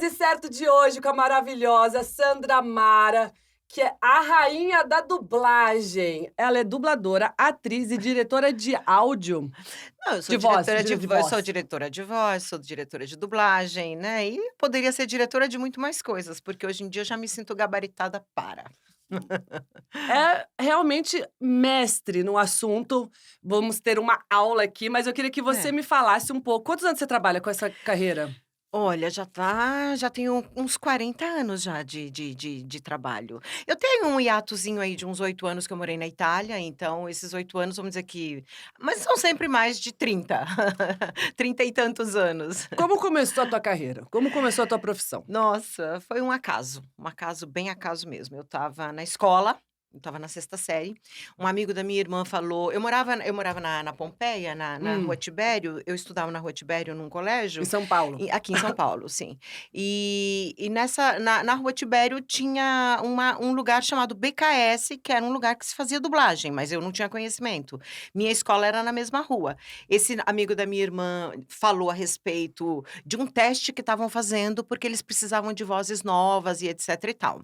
Quase Certo de hoje com a maravilhosa Sandra Mara, que é a rainha da dublagem. Ela é dubladora, atriz e diretora de áudio. Não, eu sou De voz, diretora de de vo eu sou voz. diretora de voz, sou diretora de dublagem, né, e poderia ser diretora de muito mais coisas, porque hoje em dia eu já me sinto gabaritada para. É realmente mestre no assunto. Vamos ter uma aula aqui, mas eu queria que você É. me falasse um pouco. Quantos anos você trabalha com essa carreira? Olha, já tenho uns 40 anos já de trabalho. Eu tenho um hiatozinho aí de uns 8 anos que eu morei na Itália, então esses 8 anos vamos dizer que mas são sempre mais de 30, 30 e tantos anos. Como começou a tua carreira? Como começou a tua profissão? Nossa, foi um acaso bem acaso mesmo. Eu estava na escola, eu estava na sexta série, um amigo da minha irmã falou eu morava na Pompeia, na Rua Hum, Tibério, eu estudava na Rua Tibério num em colégio, São Paulo. aqui em São Paulo, sim. E nessa na Rua Tibério tinha um lugar chamado BKS, que era um lugar que se fazia dublagem, mas eu não tinha conhecimento. Minha escola era na mesma rua. Esse amigo da minha irmã falou a respeito de um teste que estavam fazendo, porque eles precisavam de vozes novas e etc e tal.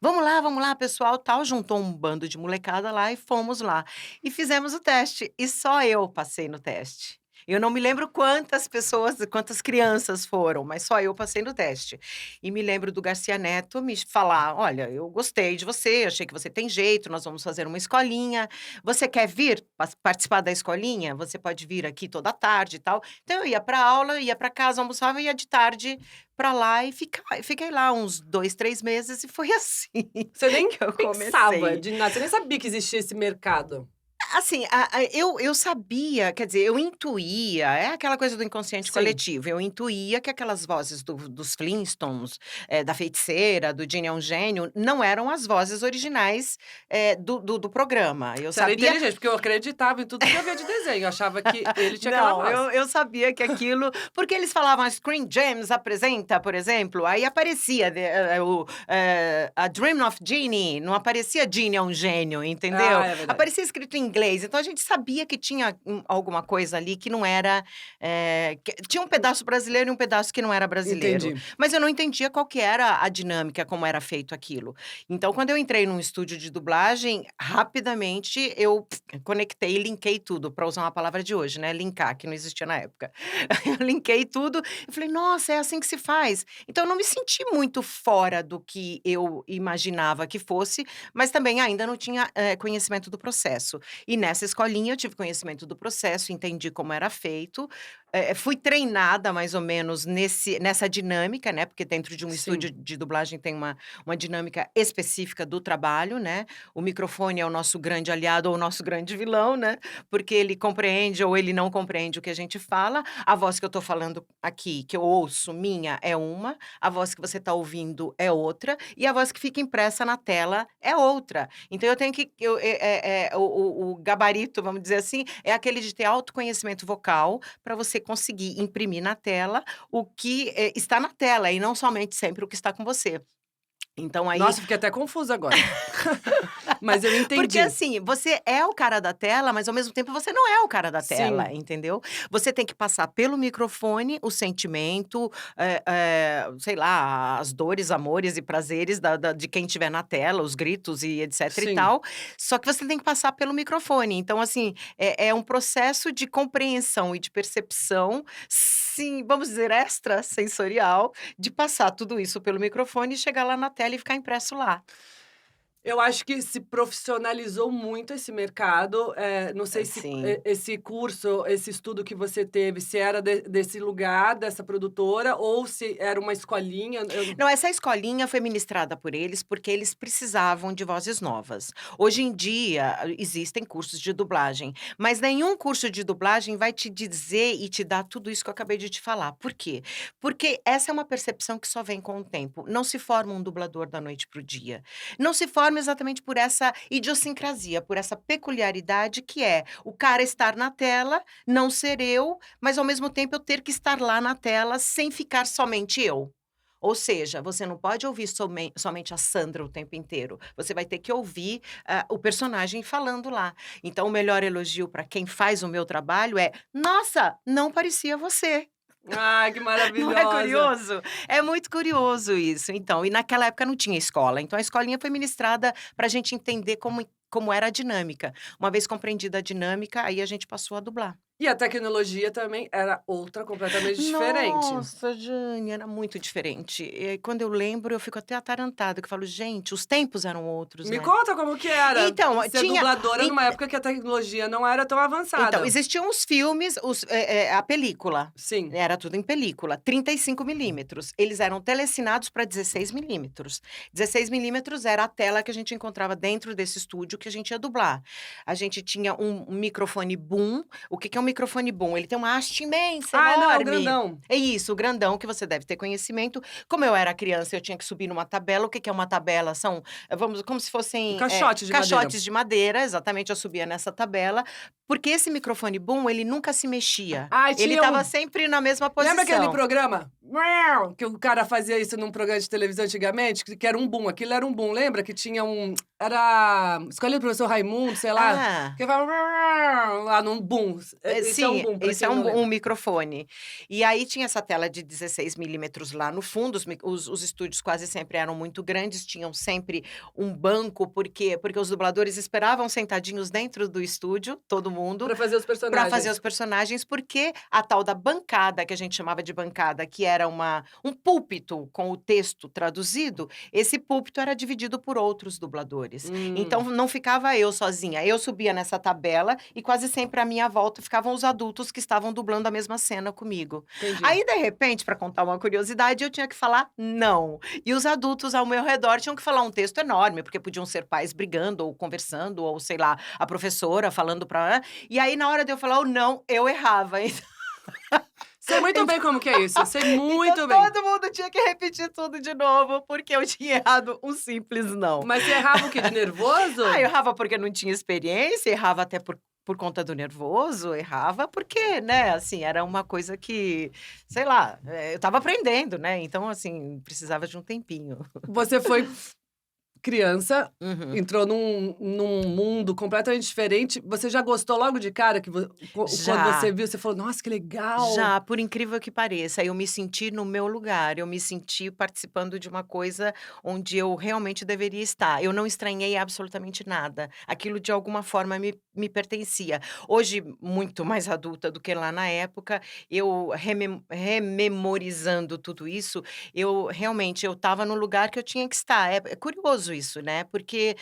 Vamos lá, pessoal", tal, juntou um bando de molecada lá e fomos lá. E fizemos o teste, e só eu passei no teste. Eu não me lembro quantas pessoas, quantas crianças foram, mas só eu passei no teste. E me lembro do Garcia Neto me falar: "Olha, eu gostei de você, achei que você tem jeito, nós vamos fazer uma escolinha. Você quer vir participar da escolinha? Você pode vir aqui toda tarde e tal". Então eu ia para aula, ia para casa, almoçava e ia de tarde para lá e fiquei lá uns 2, 3 meses e foi assim Você nem que eu pensava comecei. de nada, você nem sabia que existia esse mercado. Assim, eu sabia, quer dizer, eu intuía, é aquela coisa do inconsciente Sim. coletivo, eu intuía que aquelas vozes dos Flintstones, da Feiticeira, do Ginny é um Gênio, não eram as vozes originais, do programa. Eu Você era sabia. inteligente, porque eu acreditava em tudo que eu via de desenho, eu achava que ele tinha aquela Não, voz. eu sabia que aquilo porque eles falavam: "Screen Gems apresenta", por exemplo, aí aparecia a Dream of Jeannie, não aparecia Genie é um gênio, entendeu? Ah, é verdade. Aparecia escrito em inglês, então a gente sabia que tinha alguma coisa ali que não era, que tinha um pedaço brasileiro e um pedaço que não era brasileiro. Entendi. Mas eu não entendia qual que era a dinâmica, como era feito aquilo. Então quando eu entrei num estúdio de dublagem, rapidamente eu conectei e linkei tudo, para usar uma palavra de hoje, né, linkar, que não existia na época. Eu linkei tudo e falei: "Nossa, é assim que se faz". Então eu não me senti muito fora do que eu imaginava que fosse, mas também ainda não tinha, conhecimento do processo. E nessa escolinha eu tive conhecimento do processo, entendi como era feito, fui treinada mais ou menos nessa dinâmica, né, porque dentro de um estúdio Sim. de dublagem tem uma dinâmica específica do trabalho, né. O microfone é o nosso grande aliado ou o nosso grande vilão, né, porque ele compreende ou ele não compreende o que a gente fala. A voz que eu estou falando aqui, que eu ouço minha, é uma, a voz que você está ouvindo é outra, e a voz que fica impressa na tela é outra. Então eu tenho que o gabarito, vamos dizer assim, é aquele de ter autoconhecimento vocal, para você conseguir imprimir na tela o que, está na tela, e não somente sempre o que está com você. Então aí. Nossa, fiquei até confusa agora. Mas eu Porque entendi. assim, você é o cara da tela, mas ao mesmo tempo você não é o cara da tela, Sim, entendeu? Você tem que passar pelo microfone o sentimento, sei lá, as dores, amores e prazeres de quem estiver na tela, os gritos e etc e sim. tal, só que você tem que passar pelo microfone. Então assim, é um processo de compreensão e de percepção, sim, vamos dizer extrasensorial, de passar tudo isso pelo microfone e chegar lá na tela e ficar impresso lá. Eu acho que se profissionalizou muito esse mercado, não sei se Sim. esse curso, esse estudo que você teve, se era desse lugar, dessa produtora, ou se era uma escolinha, eu Não, essa escolinha foi ministrada por eles, porque eles precisavam de vozes novas. Hoje em dia, existem cursos de dublagem, mas nenhum curso de dublagem vai te dizer e te dar tudo isso que eu acabei de te falar. Por quê? Porque essa é uma percepção que só vem com o tempo. Não se forma um dublador da noite para o dia. Não se forma exatamente por essa idiosincrasia, por essa peculiaridade que é o cara estar na tela, não ser eu, mas ao mesmo tempo eu ter que estar lá na tela sem ficar somente eu. Ou seja, você não pode ouvir somente a Sandra o tempo inteiro, você vai ter que ouvir, o personagem falando lá. Então o melhor elogio para quem faz o meu trabalho é: "Nossa, não parecia você". Ai, que Não é maravilhosa. curioso? É muito curioso isso. Então, e naquela época não tinha escola, então a escolinha foi ministrada para a gente entender como era a dinâmica. Uma vez compreendida a dinâmica, aí a gente passou a dublar. E a tecnologia também era outra completamente diferente. Nossa, Jane, era muito diferente. Quando eu lembro, eu fico até atarantada, que eu falo: "Gente, os tempos eram outros, Me né". conta como que era Então, ser tinha dubladora en numa época que a tecnologia não era tão então, avançada. existiam os filmes, a película, Sim. era tudo em película, 35 milímetros. Eles eram telecinados para 16 milímetros. 16 milímetros era a tela que a gente encontrava dentro desse estúdio que a gente ia dublar. A gente tinha um microfone boom. O que que é um microfone boom? Ele tem uma haste imensa, Ah, não, é o enorme. grandão. É isso, o grandão, que você deve ter conhecimento. Como eu era criança, eu tinha que subir numa tabela. O que que é uma tabela? São, vamos, como se Um fossem, caixote de madeira. caixotes de madeira, exatamente, eu subia nessa tabela, porque esse microfone boom, ele nunca se mexia. Ai, Ele tinha estava um sempre na mesma lembra aquele posição. programa? Miau, que o cara fazia isso num programa de televisão antigamente, que era um boom, aquilo era um boom, lembra que tinha um era Escolha do Professor Raimundo, sei lá, Ah. que falava miau, lá num boom. Esse é um Sim, boom, pra isso quem é não um lembra. microfone. E aí tinha essa tela de 16 milímetros lá no fundo, os estúdios quase sempre eram muito grandes, tinham sempre um banco, porque os dubladores esperavam sentadinhos dentro do estúdio, todo mundo, Pra fazer os para fazer personagens. os personagens, porque a tal da bancada, que a gente chamava de bancada, que era um púlpito com o texto traduzido, esse púlpito era dividido por outros dubladores. Então não ficava eu sozinha, eu subia nessa tabela e quase sempre à minha volta ficavam os adultos que estavam dublando a mesma cena comigo. Entendi. Aí, de repente, para contar uma curiosidade, eu tinha que falar "não", e os adultos ao meu redor tinham que falar um texto enorme, porque podiam ser pais brigando ou conversando, ou sei lá, a professora falando para. E aí, na hora de eu falar o "não", eu errava. Sei muito bem como que é isso, sei Então muito bem. todo mundo tinha que repetir tudo de novo, porque eu tinha errado um simples "não". Mas você errava o quê? De nervoso? Ah, eu errava porque não tinha experiência, errava até por conta do nervoso, errava porque, né, assim, era uma coisa que, sei lá, eu estava aprendendo, né, então, assim, precisava de um tempinho. Você foi criança, Uhum. entrou num mundo completamente diferente, você já gostou logo de cara que quando você Já. viu, você falou: "Nossa, que legal". Já, por incrível que pareça, eu me senti no meu lugar, eu me senti participando de uma coisa onde eu realmente deveria estar. Eu não estranhei absolutamente nada. Aquilo de alguma forma me pertencia. Hoje, muito mais adulta do que lá na época, eu rememorizando tudo isso, eu realmente eu estava no lugar que eu tinha que estar. É curioso isso, né? Porque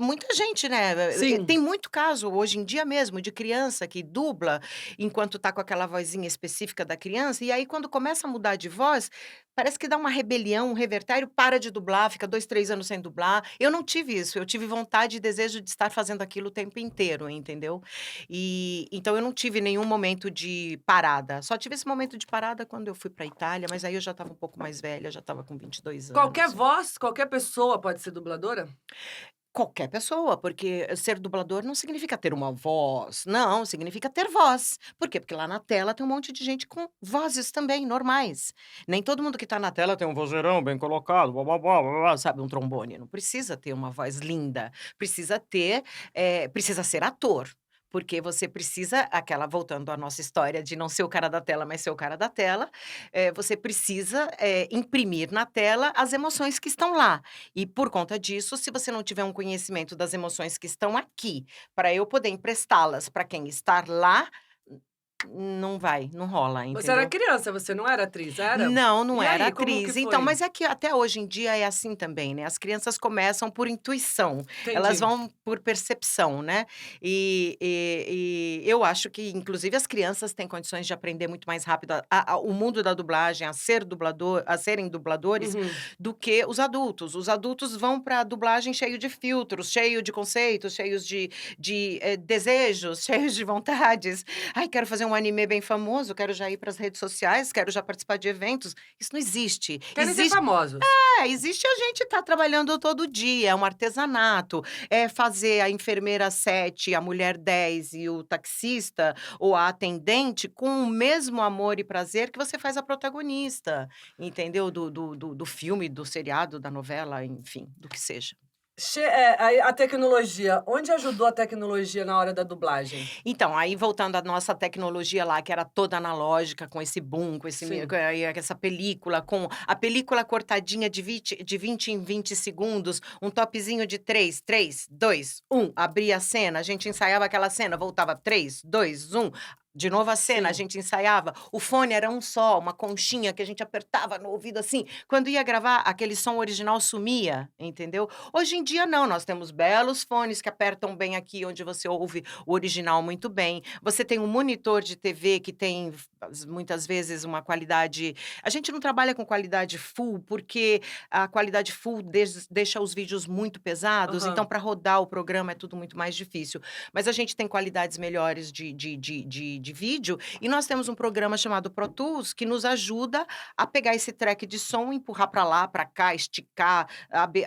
muita gente, né, Sim. tem muito caso hoje em dia mesmo de criança que dubla enquanto tá com aquela vozinha específica da criança, e aí quando começa a mudar de voz, parece que dá uma rebelião, um revertério, para de dublar, fica 2, 3 anos sem dublar. Eu não tive isso, eu tive vontade e desejo de estar fazendo aquilo o tempo inteiro, entendeu. E então eu não tive nenhum momento de parada, só tive esse momento de parada quando eu fui pra Itália, mas aí eu já estava um pouco mais velha, já estava com 22 Qualquer anos. voz, qualquer pessoa pode ser dubladora? Qualquer pessoa, porque ser dublador não significa ter uma voz, não, significa ter voz. Por quê? Porque lá na tela tem um monte de gente com vozes também normais. Nem todo mundo que tá na tela tem um vozeirão bem colocado, blá-blá-blá, blá-blá, sabe, um trombone. Não precisa ter uma voz linda, precisa ter, precisa ser ator. Porque você precisa, aquela voltando à nossa história de não ser o cara da tela, mas ser o cara da tela, você precisa, imprimir na tela as emoções que estão lá. E por conta disso, se você não tiver um conhecimento das emoções que estão aqui, para eu poder emprestá-las para quem está lá, não vai, não rola, Você era entendeu? criança, você não era atriz, era? Não, não E era aí, como que atriz. Então, foi? mas é que até hoje em dia é assim também, né, as crianças começam por intuição, elas Entendi. vão por percepção, né. E eu acho que inclusive as crianças têm condições de aprender muito mais rápido o mundo da dublagem, a serem dubladores, Uhum. do que os adultos. Os adultos vão pra dublagem cheio de filtros, cheio de conceitos, cheios de desejos, cheios de vontades. "Ai, quero fazer um anime bem famoso, quero já ir para as redes sociais, quero já participar de eventos". Isso não existe. Querem ser famosos. Existe a gente estar trabalhando todo dia, é um artesanato, é fazer a enfermeira 7, a mulher 10 e o taxista ou a atendente com o mesmo amor e prazer que você faz a protagonista, entendeu? Do filme, do seriado, da novela, enfim, do que seja. Aí a tecnologia, onde ajudou a tecnologia na hora da dublagem? Então, aí voltando à nossa tecnologia lá, que era toda analógica, com esse boom, com esse Sim. com aí essa película, com a película cortadinha de 20 em 20 segundos, um topzinho de 3, 3, 2, 1, abria a cena, a gente ensaiava aquela cena, voltava 3, 2, 1, de novo a cena, a Sim. gente ensaiava. O fone era um só, uma conchinha que a gente apertava no ouvido assim. Quando ia gravar, aquele som original sumia, entendeu? Hoje em dia não, nós temos belos fones que apertam bem aqui onde você ouve o original muito bem. Você tem um monitor de TV que tem muitas vezes uma qualidade. A gente não trabalha com qualidade full, porque a qualidade full deixa os vídeos muito pesados, então Aham. para rodar o programa é tudo muito mais difícil. Mas a gente tem qualidades melhores de vídeo, e nós temos um programa chamado Pro Tools que nos ajuda a pegar esse track de som, empurrar para lá, para cá, esticar,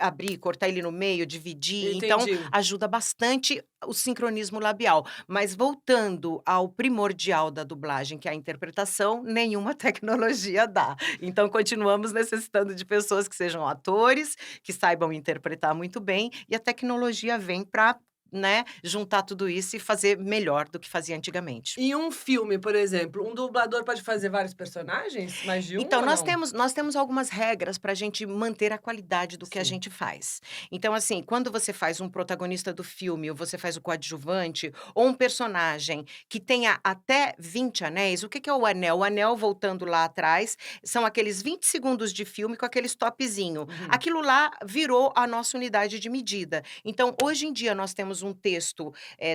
abrir, cortar ele no meio, dividir. Então, Entendi. ajuda bastante o sincronismo labial. Mas voltando ao primordial da dublagem, que é a interpretação, nenhuma tecnologia dá. Então, continuamos necessitando de pessoas que sejam atores, que saibam interpretar muito bem, e a tecnologia vem para, né, juntar tudo isso e fazer melhor do que fazia antigamente. Em um filme, por exemplo, um dublador pode fazer vários personagens? Mais de um Então, ou não? nós temos algumas regras para a gente manter a qualidade do que a Sim. gente faz. Então, assim, quando você faz um protagonista do filme, ou você faz o coadjuvante, ou um personagem que tenha até 20 anéis, o que que é o anel? O anel, voltando lá atrás, são aqueles 20 segundos de filme com aquele stopzinho. Uhum. Aquilo lá virou a nossa unidade de medida. Então, hoje em dia, nós temos um texto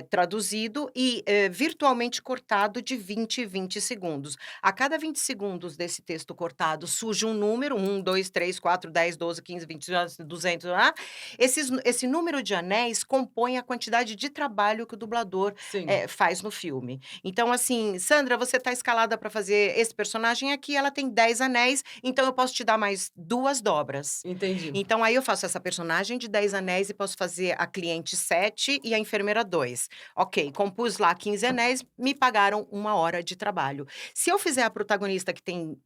traduzido e virtualmente cortado de 20 em 20 segundos. A cada 20 segundos desse texto cortado, surge um número, 1, 2, 3, 4, 10, 12, 15, 20, 200, esse número de anéis compõe a quantidade de trabalho que o dublador, Sim, faz no filme. Então, assim: "Sandra, você está escalada para fazer esse personagem aqui, ela tem 10 anéis, então eu posso te dar mais 2 dobras". entendi. Então aí eu faço essa personagem de 10 anéis e posso fazer a cliente 7 e a enfermeira 2. Ok, compus lá 15 anéis, me pagaram 1 hora de trabalho. Se eu fizer a protagonista que tem,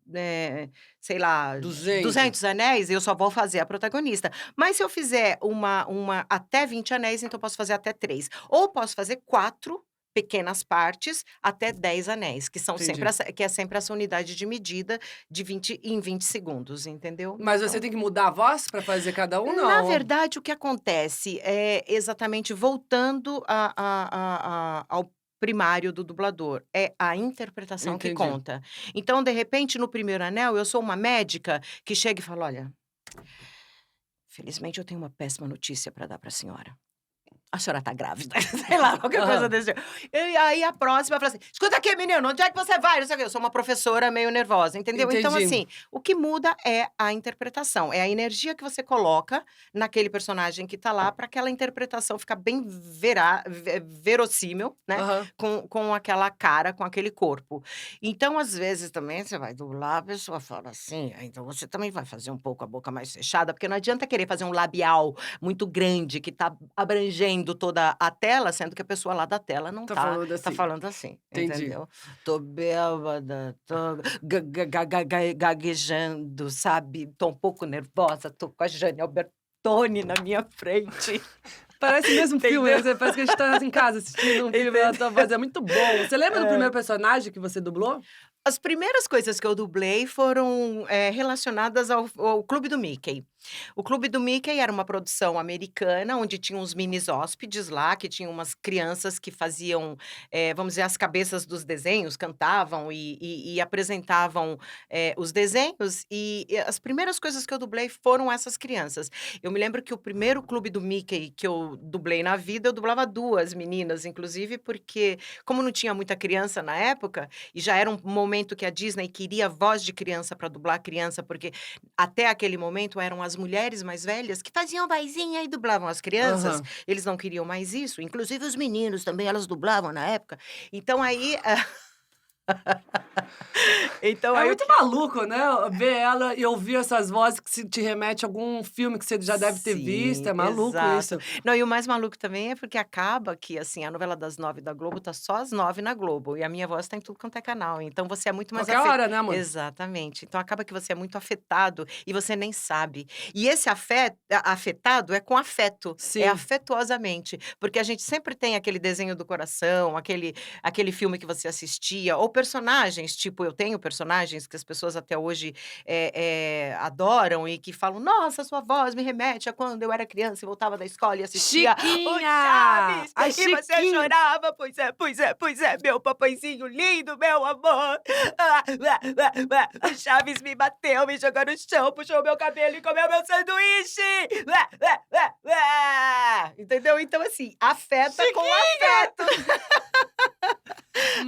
sei lá, 200. 200 anéis, eu só vou fazer a protagonista. Mas se eu fizer uma até 20 anéis, então eu posso fazer até 3. Ou posso fazer 4 pequenas partes até 10 anéis, que são sempre Entendi. essa unidade de medida de 20 em 20 segundos, entendeu? Mas você Então tem que mudar a voz pra fazer cada um, na não? verdade, o que acontece é exatamente voltando ao primário do dublador, é a interpretação que Entendi. conta. Então, de repente, no primeiro anel, eu sou uma médica que chega e fala: "Olha, felizmente eu tenho uma péssima notícia para dar para a senhora. A senhora tá grávida", sei lá, qualquer coisa Aham. desse tipo. E aí a próxima fala assim: "Escuta aqui menino, onde é que você vai?", não sei o quê, eu sou uma professora meio nervosa, entendeu. Então Entendi. assim, o que muda é a interpretação, é a energia que você coloca naquele personagem que tá lá, para aquela interpretação ficar bem verossímil, né, Aham. com aquela cara, com aquele corpo. Então, às vezes também você vai dublar, a pessoa fala assim, então você também vai fazer um pouco a boca mais fechada, porque não adianta querer fazer um labial muito grande que tá abrangendo toda a tela, sendo que a pessoa lá da tela não Tá tá falando assim. falando assim, Entendi. entendeu. "Tô bêbada, tô gaguejando, sabe, tô um pouco nervosa, tô com a Jane Albertoni na minha frente", Parece mesmo filme, entendeu. né, parece que a gente tá em casa assistindo um filme, a Entendeu. tua voz é muito bom. Você lembra do primeiro É. personagem que você dublou? As primeiras coisas que eu dublei foram, relacionadas ao Clube do Mickey. O Clube do Mickey era uma produção americana, onde tinha uns minis hóspedes lá, que tinham umas crianças que faziam, vamos dizer, as cabeças dos desenhos, cantavam e apresentavam, os desenhos, e as primeiras coisas que eu dublei foram essas crianças. Eu me lembro que o primeiro Clube do Mickey que eu dublei na vida, eu dublava 2 meninas, inclusive, porque como não tinha muita criança na época, e já era um momento que a Disney queria voz de criança para dublar criança, porque até aquele momento eram as mulheres mais velhas que faziam vozinha e dublavam as crianças, Aham. eles não queriam mais isso, inclusive os meninos também, elas dublavam na época. Então aí, Então É aí o muito que maluco, né, ver ela e ouvir essas vozes que se te remete a algum filme que você já deve ter visto, Sim, é maluco exato. isso. Não, e o mais maluco também é porque acaba que, assim, a novela das 9 da Globo tá só às 9 na Globo, e a minha voz tá em tudo quanto é canal, então você é muito mais Qualquer hora, né, amor? exatamente. Então acaba que você é muito afetado e você nem sabe. E esse afetado é com afeto, é Sim. afetuosamente, porque a gente sempre tem aquele desenho do coração, aquele filme que você assistia, ou personagens, tipo, eu tenho personagens que as pessoas até hoje adoram e que falam: "Nossa, sua voz me remete a quando eu era criança e voltava da escola e assistia o Chiquinha! Chaves, A e você Chiquinha! chorava, pois é, pois é, pois é, meu papaizinho lindo, meu amor. Ah, o Chaves me bateu, me jogou no chão, puxou meu cabelo e comeu meu sanduíche. Entendeu? Então, assim, afeta com Chiquinha! afeto,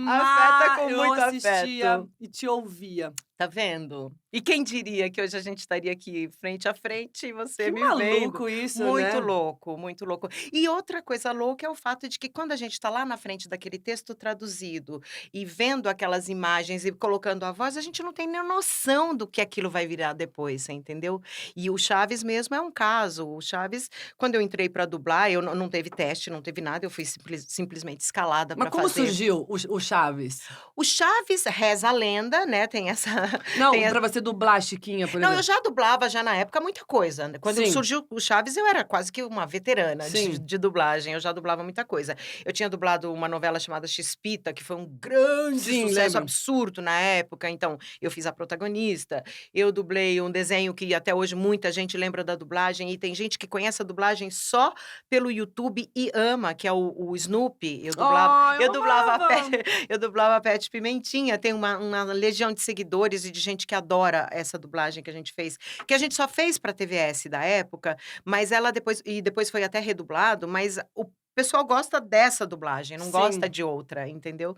afeta com Eu muito assistia afeto. e te ouvia. Tá vendo? E quem diria que hoje a gente estaria aqui frente a frente e você Que me vendo. maluco isso, Muito né. louco, muito louco. E outra coisa louca é o fato de que quando a gente está lá na frente daquele texto traduzido e vendo aquelas imagens e colocando a voz, a gente não tem nem noção do que aquilo vai virar depois, você entendeu? E o Chaves mesmo é um caso. O Chaves, quando eu entrei para dublar, eu não teve teste, não teve nada, eu fui simplesmente escalada Mas para como fazer. surgiu o Chaves? O Chaves, reza a lenda, né, tem essa Não, tem pra você dublar a Chiquinha, por não, eu exemplo. já dublava já na época muita coisa, né, quando Sim, surgiu o Chaves eu era quase que uma veterana de sim. de dublagem, eu já dublava muita coisa. Eu tinha dublado uma novela chamada Chispita, que foi um grande Sim, sucesso lembro. absurdo na época, então eu fiz a protagonista. Eu dublei um desenho que até hoje muita gente lembra da dublagem e tem gente que conhece a dublagem só pelo YouTube e ama, que é o Snoopy. Ai, Eu eu dublava a Pet amava! eu dublava a Pet Pimentinha, tem uma legião de seguidores e de gente que adora essa dublagem que a gente fez, que a gente só fez pra TVS da época, mas ela depois foi até redublado, mas o pessoal gosta dessa dublagem, não gosta Sim. de outra, entendeu?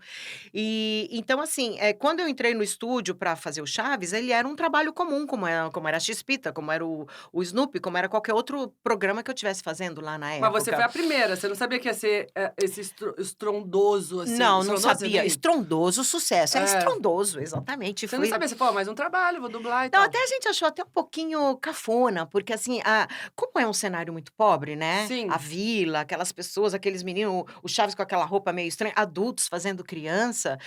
E então, assim, quando eu entrei no estúdio pra fazer o Chaves, ele era um trabalho comum, como era a Chispita, como era o Snoopy, como era qualquer outro programa que eu estivesse fazendo lá na Mas você foi época. a primeira, você não sabia que ia ser, esse estrondoso, assim, Não, não estrondoso você sabia. nem Estrondoso sucesso, é é. estrondoso, exatamente. Você não Fui sabia, você falou: "Mais um trabalho, vou dublar e Não, tal". até a gente achou até um pouquinho cafona, porque assim, como é um cenário muito pobre, né, a Sim, vila, aquelas pessoas, aqueles meninos, o Chaves com aquela roupa meio estranha, adultos fazendo criança,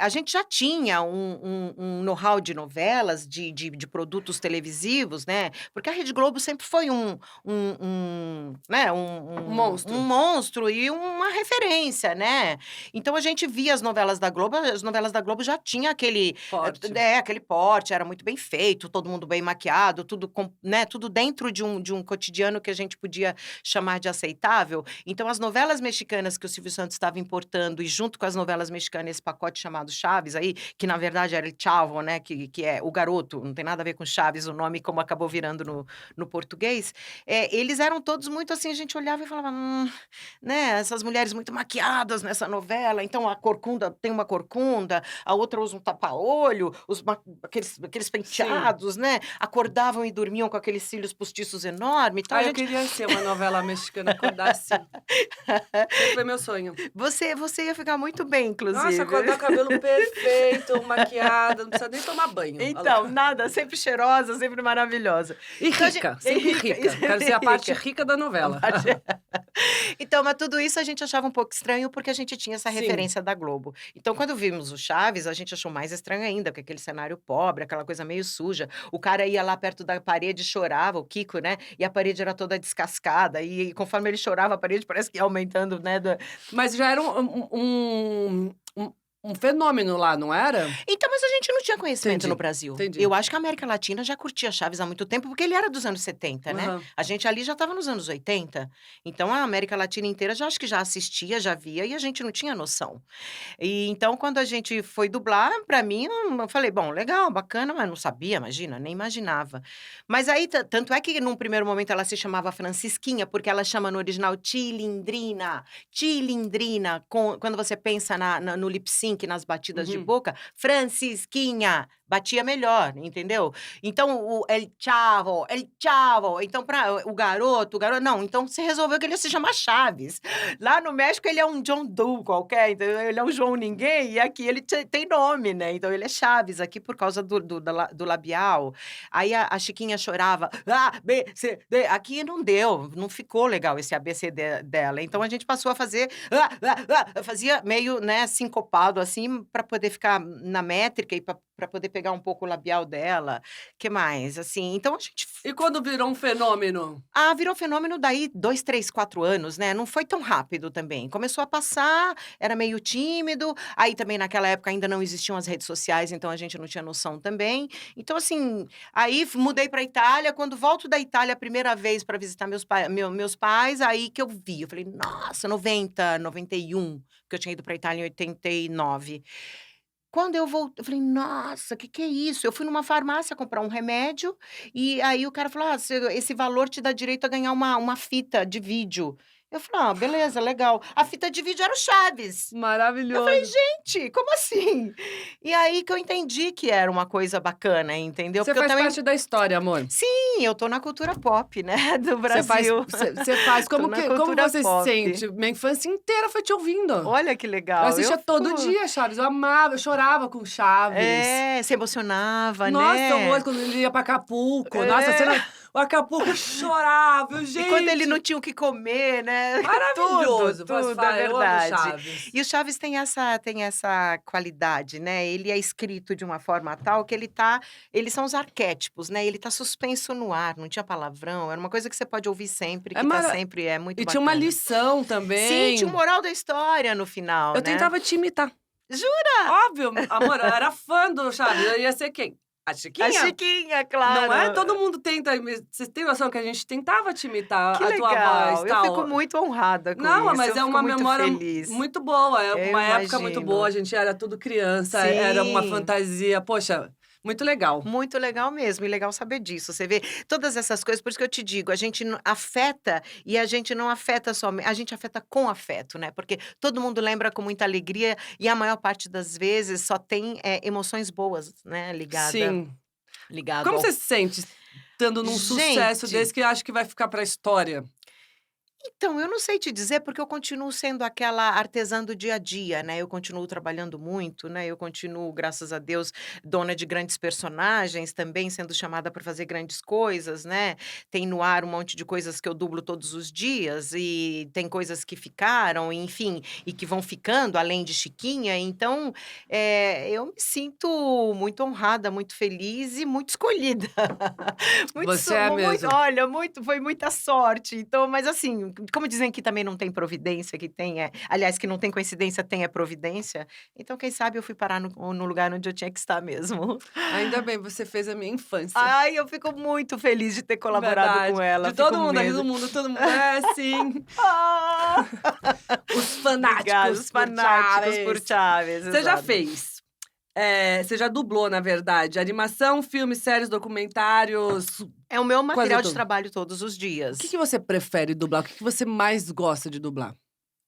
a gente já tinha um know-how de novelas, de produtos televisivos, né, porque a Rede Globo sempre foi né, um um monstro. monstro e uma referência, né. Então a gente via as novelas da Globo já tinha Forte. aquele porte, era muito bem feito, todo mundo bem maquiado, tudo né, tudo dentro de um cotidiano que a gente podia chamar de aceitável. Então as novelas mexicanas que o Silvio Santos estava importando e junto com as novelas mexicanas esse pacote chamado Chaves aí, que na verdade era El Chavo, né, que é o garoto, não tem nada a ver com Chaves, o nome como acabou virando no português, eles eram todos muito assim, a gente olhava e falava: né, essas mulheres muito maquiadas nessa novela, então a corcunda tem uma corcunda, a outra usa um tapa-olho, aqueles Sim. penteados, né, acordavam e dormiam com aqueles cílios postiços enorme, então a Ah, eu gente queria ser uma novela mexicana, acordar assim. Sempre foi meu sonho. você ia ficar muito bem Nossa, inclusive. acordar o cabelo perfeito, maquiada, não precisa nem tomar banho. A Então, louca. nada, sempre cheirosa, sempre maravilhosa. E Então a gen rica, e sempre rica, e rica. Quero ser sempre a parte rica. rica da A novela. parte Então, mas tudo isso a gente achava um pouco estranho, porque a gente tinha essa Sim. referência da Globo. Então, quando vimos o Chaves, a gente achou mais estranho ainda, porque aquele cenário pobre, aquela coisa meio suja. O cara ia lá perto da parede e chorava, o Kiko, né, e a parede era toda descascada, e conforme ele chorava, a parede parece que ia aumentando, né, Mas já era um fenômeno lá, não era? Então, mas a gente não tinha conhecimento no Entendi, Brasil. entendi. Eu acho que a América Latina já curtia Chaves há muito tempo, porque ele era dos anos 70, né. Aham. A gente ali já estava nos anos 80. Então a América Latina inteira já acho que já assistia, já via, e a gente não tinha noção. E então quando a gente foi dublar, pra mim, eu falei: "Bom, legal, bacana", mas não sabia, imagina, nem imaginava. Mas aí tanto é que num primeiro momento ela se chamava Francisquinha, porque ela chama no original Tilindrina, Tilindrina, quando você pensa no lip sync, nas batidas de Uhum. boca, Francisquinha, batia melhor, entendeu? Então, o el chavo. Então, para o garoto, não. Então, você resolveu que ele se chama Chaves. Lá no México, ele é um John Doe qualquer, entendeu? Ele é um João Ninguém, e aqui ele tem nome, né? Então, ele é Chaves, aqui por causa do labial. Aí a Chiquinha chorava, A, B, C, D. Aqui não deu, não ficou legal esse ABCD dela. Então, a gente passou a fazer, fazia meio, né, sincopado, assim, para poder ficar na métrica e para poder pegar um pouco o labial dela. Que mais? Assim, então a gente. E quando virou um fenômeno? Virou fenômeno daí 2, 3, 4 anos, né? Não foi tão rápido também. Começou a passar, era meio tímido. Aí também naquela época ainda não existiam as redes sociais, então a gente não tinha noção também. Então, assim, aí mudei para Itália. Quando volto da Itália a primeira vez para visitar meus pais, aí que eu vi. Eu falei, nossa, 90, 91, porque eu tinha ido para Itália em 89. Quando eu voltei, eu falei: "Nossa, que é isso?". Eu fui numa farmácia comprar um remédio, e aí o cara falou: esse valor te dá direito a ganhar uma fita de vídeo". Eu falei: "Ah, beleza, legal". A fita de vídeo era o Chaves. Eu falei: Maravilhoso. "Gente, como assim?". E aí que eu entendi que era uma coisa bacana, entendeu? Você Porque eu faz também parte da história, amor. sim, eu tô na cultura pop, né, do Brasil. Você faz Tô como na como cultura você se pop. sente? Minha infância inteira foi te ouvindo. Olha que Eu legal, eu assistia todo fico dia Chaves, eu amava, eu chorava com Chaves. se emocionava, Nossa, né. horrores quando ele ia pra Acapulco. Nossa, a É. cena o Acapulco eu chorava, eu: E quando ele não "Gente, tinha o que comer, né, tudo, maravilhoso". Posso tudo, é falar, eu amo verdade. Chaves. E o Chaves tem essa qualidade, né, ele é escrito de uma forma tal que eles são os arquétipos, né, ele tá suspenso no ar, não tinha palavrão, era uma coisa que você pode ouvir sempre, É que tá mara sempre é muito e tinha uma bacana. lição Sim, tinha o também. moral da história no final, Eu né. tentava te imitar. Jura? Óbvio, amor, eu era fã do Chaves, eu ia ser quem? A A Chiquinha. Chiquinha, Não é? claro. Todo mundo tenta você tem noção que a gente tentava te imitar, Que a tua voz, legal, eu fico tal. muito honrada com Não, isso, mas eu é fico uma muito memória feliz. muito boa, é Eu uma época muito boa, a imagino. gente era tudo criança, era uma Sim. fantasia, poxa, muito legal. Muito legal mesmo, e legal saber disso. Você vê todas essas coisas, por isso que eu te digo, a gente afeta e a gente não afeta somente, a gente afeta com afeto, né? Porque todo mundo lembra com muita alegria e a maior parte das vezes só tem emoções boas, né? Sim. Ligado Como ao. você se sente estando num sucesso Gente, desse que eu acho que vai ficar pra história? então, eu não sei te dizer, porque eu continuo sendo aquela artesã do dia a dia, né, eu continuo trabalhando muito, né, eu continuo, graças a Deus, dona de grandes personagens, também sendo chamada para fazer grandes coisas, né, tem no ar um monte de coisas que eu dublo todos os dias, e tem coisas que ficaram, enfim, e que vão ficando, além de Chiquinha, então, eu me sinto muito honrada, muito feliz e muito escolhida. Você é Muito, mesmo. olha, foi muita sorte, então, mas assim, como dizem que também não tem providência, que tem aliás, que não tem coincidência, tem providência, então quem sabe eu fui parar no lugar onde eu tinha que estar mesmo. Ainda bem, você fez a minha infância. Ai, eu fico muito feliz de ter colaborado com Verdade. ela, De fico todo mundo ali do mesmo. mundo, todo mundo é sim. Ah! Os Obrigada, fanáticos os por fanáticos por Chaves. Chaves, Você já exato. fez, você já dublou, na verdade, animação, filmes, séries, documentários, É o meu quase material de tudo. trabalho todos os O que dias. que você prefere dublar? O que que você mais gosta de dublar?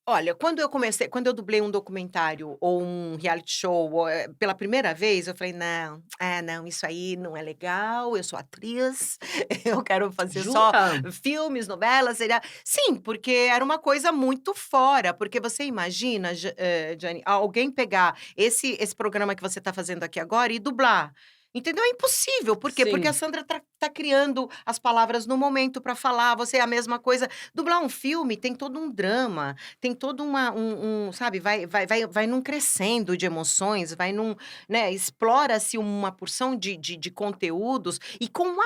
Olha, quando eu dublei um documentário ou um reality show, pela primeira vez, eu falei: "Não, não, isso aí não é legal, eu sou atriz, eu quero fazer só Jura? filmes, novelas, seria". Sim, porque era uma coisa muito fora, porque você imagina, Jane, alguém pegar esse programa que você está fazendo aqui agora e dublar. Entendeu? É impossível, por quê? Porque a Sim, Sandra tá criando as palavras no momento para falar, você é a mesma coisa. Dublar um filme tem todo um drama, tem todo sabe, vai num crescendo de emoções, vai num, né, explora-se uma porção de conteúdos e com o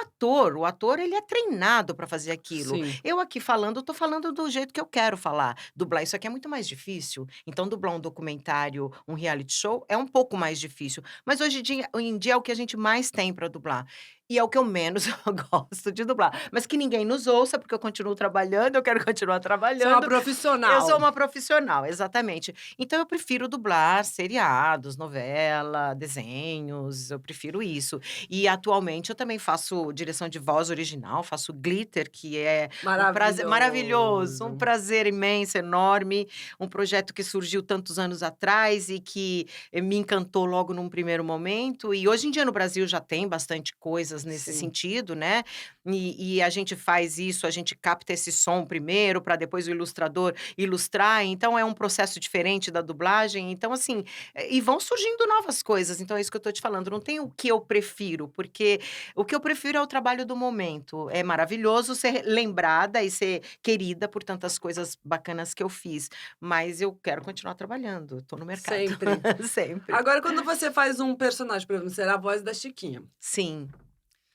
ator ele é treinado para fazer aquilo. sim. Eu aqui falando, tô falando do jeito que eu quero falar. Dublar isso aqui é muito mais difícil, então dublar um documentário, um reality show é um pouco mais difícil, mas hoje em dia é o que a gente mais tem para dublar. E é o que eu menos gosto de dublar. Mas que ninguém nos ouça, porque eu continuo trabalhando, eu quero continuar Você é uma trabalhando. Eu sou profissional. uma profissional, exatamente. Então eu prefiro dublar seriados, novela, desenhos, eu prefiro isso. E atualmente eu também faço direção de voz original, faço Glitter, que é um prazer maravilhoso, um Maravilhoso. prazer imenso, enorme, um projeto que surgiu tantos anos atrás e que me encantou logo num primeiro momento. E hoje em dia no Brasil já tem bastante coisas nesse Sim. sentido, né? E a gente faz isso, a gente capta esse som primeiro, para depois o ilustrador ilustrar, então é um processo diferente da dublagem. Então, assim, e vão surgindo novas coisas, então é isso que eu tô te falando, não tem o que eu prefiro, porque o que eu prefiro é o trabalho do momento. É maravilhoso ser lembrada e ser querida por tantas coisas bacanas que eu fiz, mas eu quero continuar trabalhando, tô no mercado, Sempre. sempre. Agora, quando você faz um personagem, por exemplo, você era a voz da Chiquinha. Sim.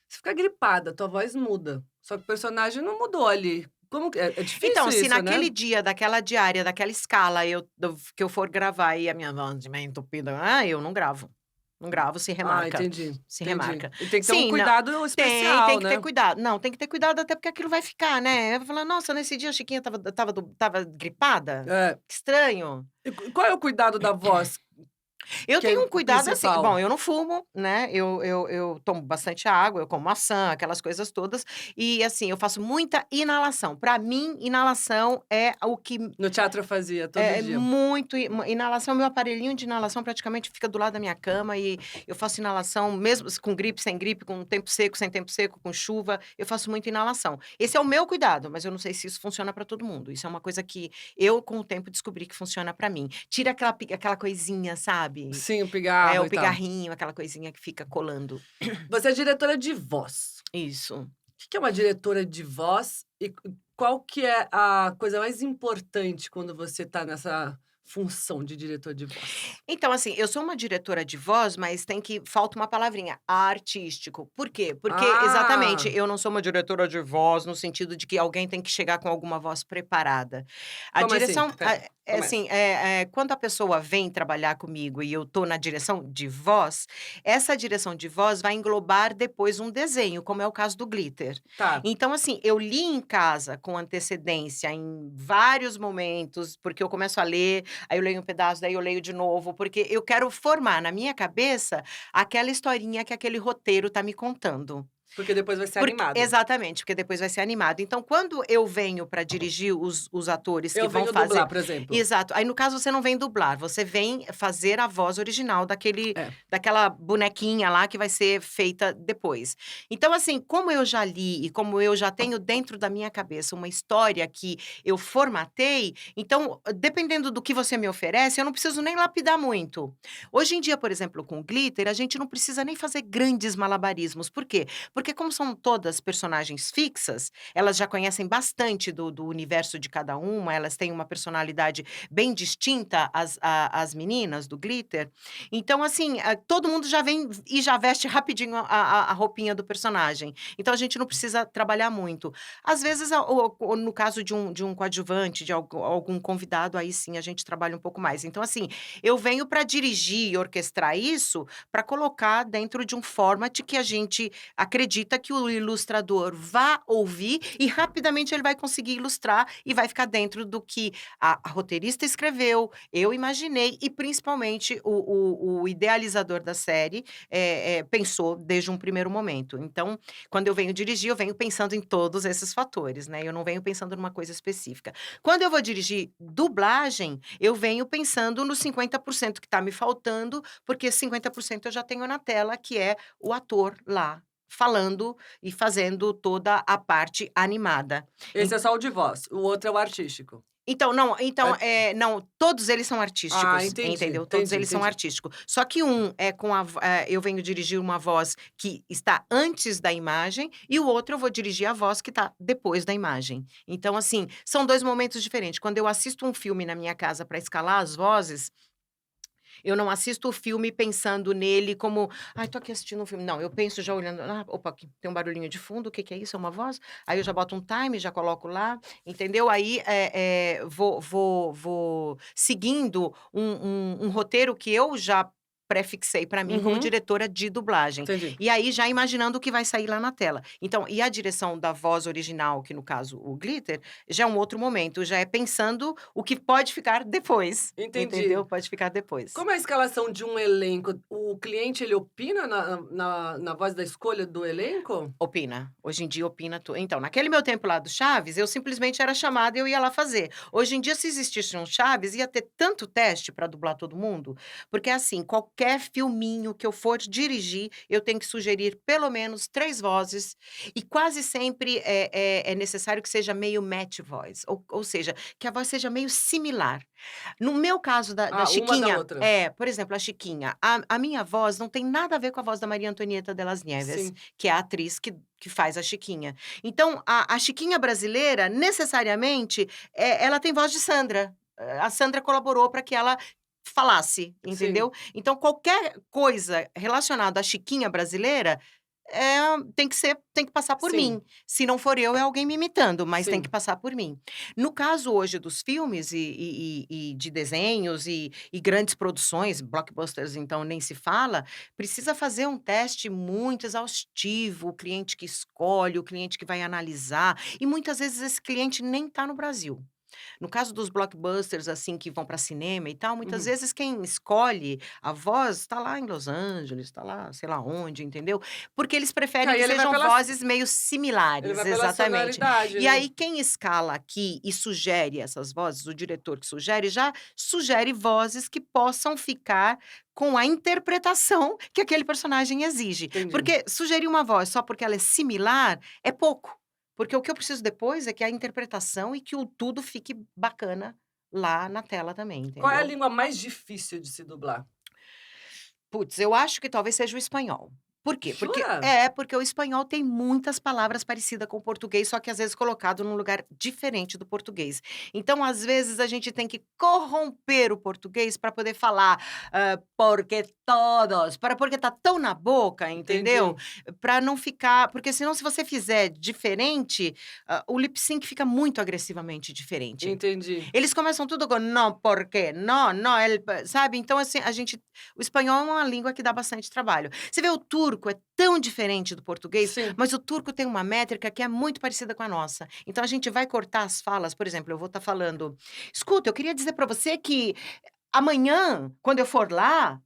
Você fica gripada, tua voz muda. Só que o personagem não mudou ali. Como que é Então, difícil se isso, né? naquele dia, daquela diária, daquela escala, que eu for gravar e a minha voz estiver entupida, eu não gravo. Não gravo, se Ah, remarca. entendi, Se entendi. remarca. E tem que ter um Sim, não. cuidado Tem especial, que ter né? cuidado. Não, tem que ter cuidado até porque aquilo vai ficar, né? Eu vou falar, nossa, nesse dia a Chiquinha tava gripada? É. Que estranho. E qual é o cuidado da voz Eu que é tenho um o cuidado assim, principal? bom, eu não fumo, né, eu tomo bastante água, eu como maçã, aquelas coisas todas, e assim, eu faço muita inalação. Pra mim, inalação é o que No teatro eu fazia todo dia. muito inalação, meu aparelhinho de inalação praticamente fica do lado da minha cama e eu faço inalação mesmo com gripe, sem gripe, com tempo seco, sem tempo seco, com chuva, eu faço muita inalação. Esse é o meu cuidado, mas eu não sei se isso funciona pra todo mundo. Isso é uma coisa que eu, com o tempo, descobri que funciona pra mim. Tira aquela coisinha, sabe? Sim, o É, pigarro o e tal. pigarrinho, aquela coisinha que fica colando. Você é diretora de voz. Isso. O que é uma diretora de voz e qual que é a coisa mais importante quando você tá nessa função de diretor de voz? Então, assim, eu sou uma diretora de voz, mas falta uma palavrinha, artístico. Por quê? Porque, exatamente, Ah, eu não sou uma diretora de voz no sentido de que alguém tem que chegar com alguma voz preparada. A como assim? direção, Espera, é começa. assim, quando a pessoa vem trabalhar comigo e eu tô na direção de voz, essa direção de voz vai englobar depois um desenho, como é o caso do Glitter. Tá. Então, assim, eu li em casa com antecedência em vários momentos, porque eu começo a ler, aí eu leio um pedaço, daí eu leio de novo, porque eu quero formar na minha cabeça aquela historinha que aquele roteiro tá me contando. Porque depois vai ser animado. Exatamente, porque depois vai ser animado. Então, quando eu venho para dirigir os atores que Eu vão venho fazer. dublar, por exemplo. Exato. Aí, no caso, você não vem dublar, você vem fazer a voz original É. daquela bonequinha lá que vai ser feita depois. Então, assim, como eu já li e como eu já tenho dentro da minha cabeça uma história que eu formatei, então, dependendo do que você me oferece, eu não preciso nem lapidar muito. Hoje em dia, por exemplo, com o Glitter, a gente não precisa nem fazer grandes malabarismos. Por quê? Porque como são todas personagens fixas, elas já conhecem bastante do universo de cada uma, elas têm uma personalidade bem distinta, as meninas do Glitter. Então, assim, todo mundo já vem e já veste rapidinho a roupinha do personagem. Então, a gente não precisa trabalhar muito. Às vezes, no caso de um coadjuvante, de algum convidado, aí sim a gente trabalha um pouco mais. Então, assim, eu venho para dirigir e orquestrar isso, para colocar dentro de um format que a gente acredita que o ilustrador vá ouvir e rapidamente ele vai conseguir ilustrar e vai ficar dentro do que a roteirista escreveu, eu imaginei e principalmente o idealizador da série pensou desde um primeiro momento. Então, quando eu venho dirigir, eu venho pensando em todos esses fatores, né? Eu não venho pensando numa coisa específica. Quando eu vou dirigir dublagem, eu venho pensando no 50% que está me faltando, porque 50% eu já tenho na tela, que é o ator lá falando e fazendo toda a parte animada. En Esse é só o de voz, o outro é o artístico. então não É não, todos eles são artísticos, entendi, entendeu? Todos entendi, eles são entendi. artísticos. Só que um é eu venho dirigir uma voz que está antes da imagem e o outro eu vou dirigir a voz que está depois da imagem. Então, assim, são 2 momentos diferentes. Quando eu assisto um filme na minha casa para escalar as vozes, eu não assisto o filme pensando nele como: "Ai, tô aqui assistindo um filme". Não, eu penso já olhando: opa, aqui tem um barulhinho de fundo, o que que é isso? É uma voz?". Aí eu já boto um time, já coloco lá, entendeu? Aí, vou seguindo um roteiro que eu já prefixei pra mim como Uhum. diretora de dublagem. Entendi. E aí, já imaginando o que vai sair lá na tela. Então, e a direção da voz original, que no caso o Glitter, já é um outro momento, já é pensando o que pode ficar depois, Entendi. entendeu? Pode ficar depois. Como é a escalação de um elenco? O cliente, ele opina na voz da escolha do elenco? Opina. Hoje em dia opina tu então, naquele meu tempo lá do Chaves, eu simplesmente era chamada e eu ia lá fazer. Hoje em dia, se existisse um Chaves, ia ter tanto teste pra dublar todo mundo, porque assim, qualquer filminho que eu for dirigir, eu tenho que sugerir pelo menos 3 vozes, e quase sempre é necessário que seja meio match voice, ou seja, que a voz seja meio similar. No meu caso da Ah, uma da Chiquinha outra. por exemplo, a Chiquinha, a minha voz não tem nada a ver com a voz da Maria Antonieta de las Nieves, Sim. que é a atriz que faz a Chiquinha. Então, a Chiquinha brasileira, necessariamente, ela tem voz de Sandra. A Sandra colaborou para que ela falasse, Sim. entendeu? Então, qualquer coisa relacionada à Chiquinha brasileira, tem que passar por Sim. mim. Se não for eu, é alguém me imitando, mas tem que Sim. passar por mim. No caso hoje dos filmes e de desenhos e grandes produções, blockbusters, então nem se fala, precisa fazer um teste muito exaustivo, o cliente que escolhe, o cliente que vai analisar, e muitas vezes esse cliente nem está no Brasil. No caso dos blockbusters, assim, que vão para cinema e tal, muitas Uhum. vezes quem escolhe a voz está lá em Los Angeles, está lá sei lá onde, entendeu? Porque eles Que preferem aí que ele vai sejam pela vozes meio ele similares, vai pela exatamente. sonoridade, E né. aí quem escala aqui e sugere essas vozes, o diretor que sugere, já sugere vozes que possam ficar com a interpretação que aquele personagem exige. Entendi. Porque sugerir uma voz só porque ela é similar é pouco. Porque o que eu preciso depois é que a interpretação e que o tudo fique bacana lá na tela também, Qual é a entendeu? língua mais difícil de se dublar? Putz, eu acho que talvez seja o espanhol. Por quê? Jura? Porque o espanhol tem muitas palavras parecidas com o português, só que às vezes colocado num lugar diferente do português. Então, às vezes, a gente tem que corromper o português para poder falar, porque todos, porque tá tão na boca, entendeu? Entendi. Para não ficar, porque senão se você fizer diferente, o lip sync fica muito agressivamente diferente. Entendi. Eles começam tudo com "não, porque, não, não, el", sabe? Então, assim, o espanhol é uma língua que dá bastante trabalho. Você vê o turco é tão diferente do português, Sim. mas o turco tem uma métrica que é muito parecida com a nossa. Então a gente vai cortar as falas, por exemplo, eu vou estar falando: "Escuta, eu queria dizer para você que amanhã, quando eu for lá",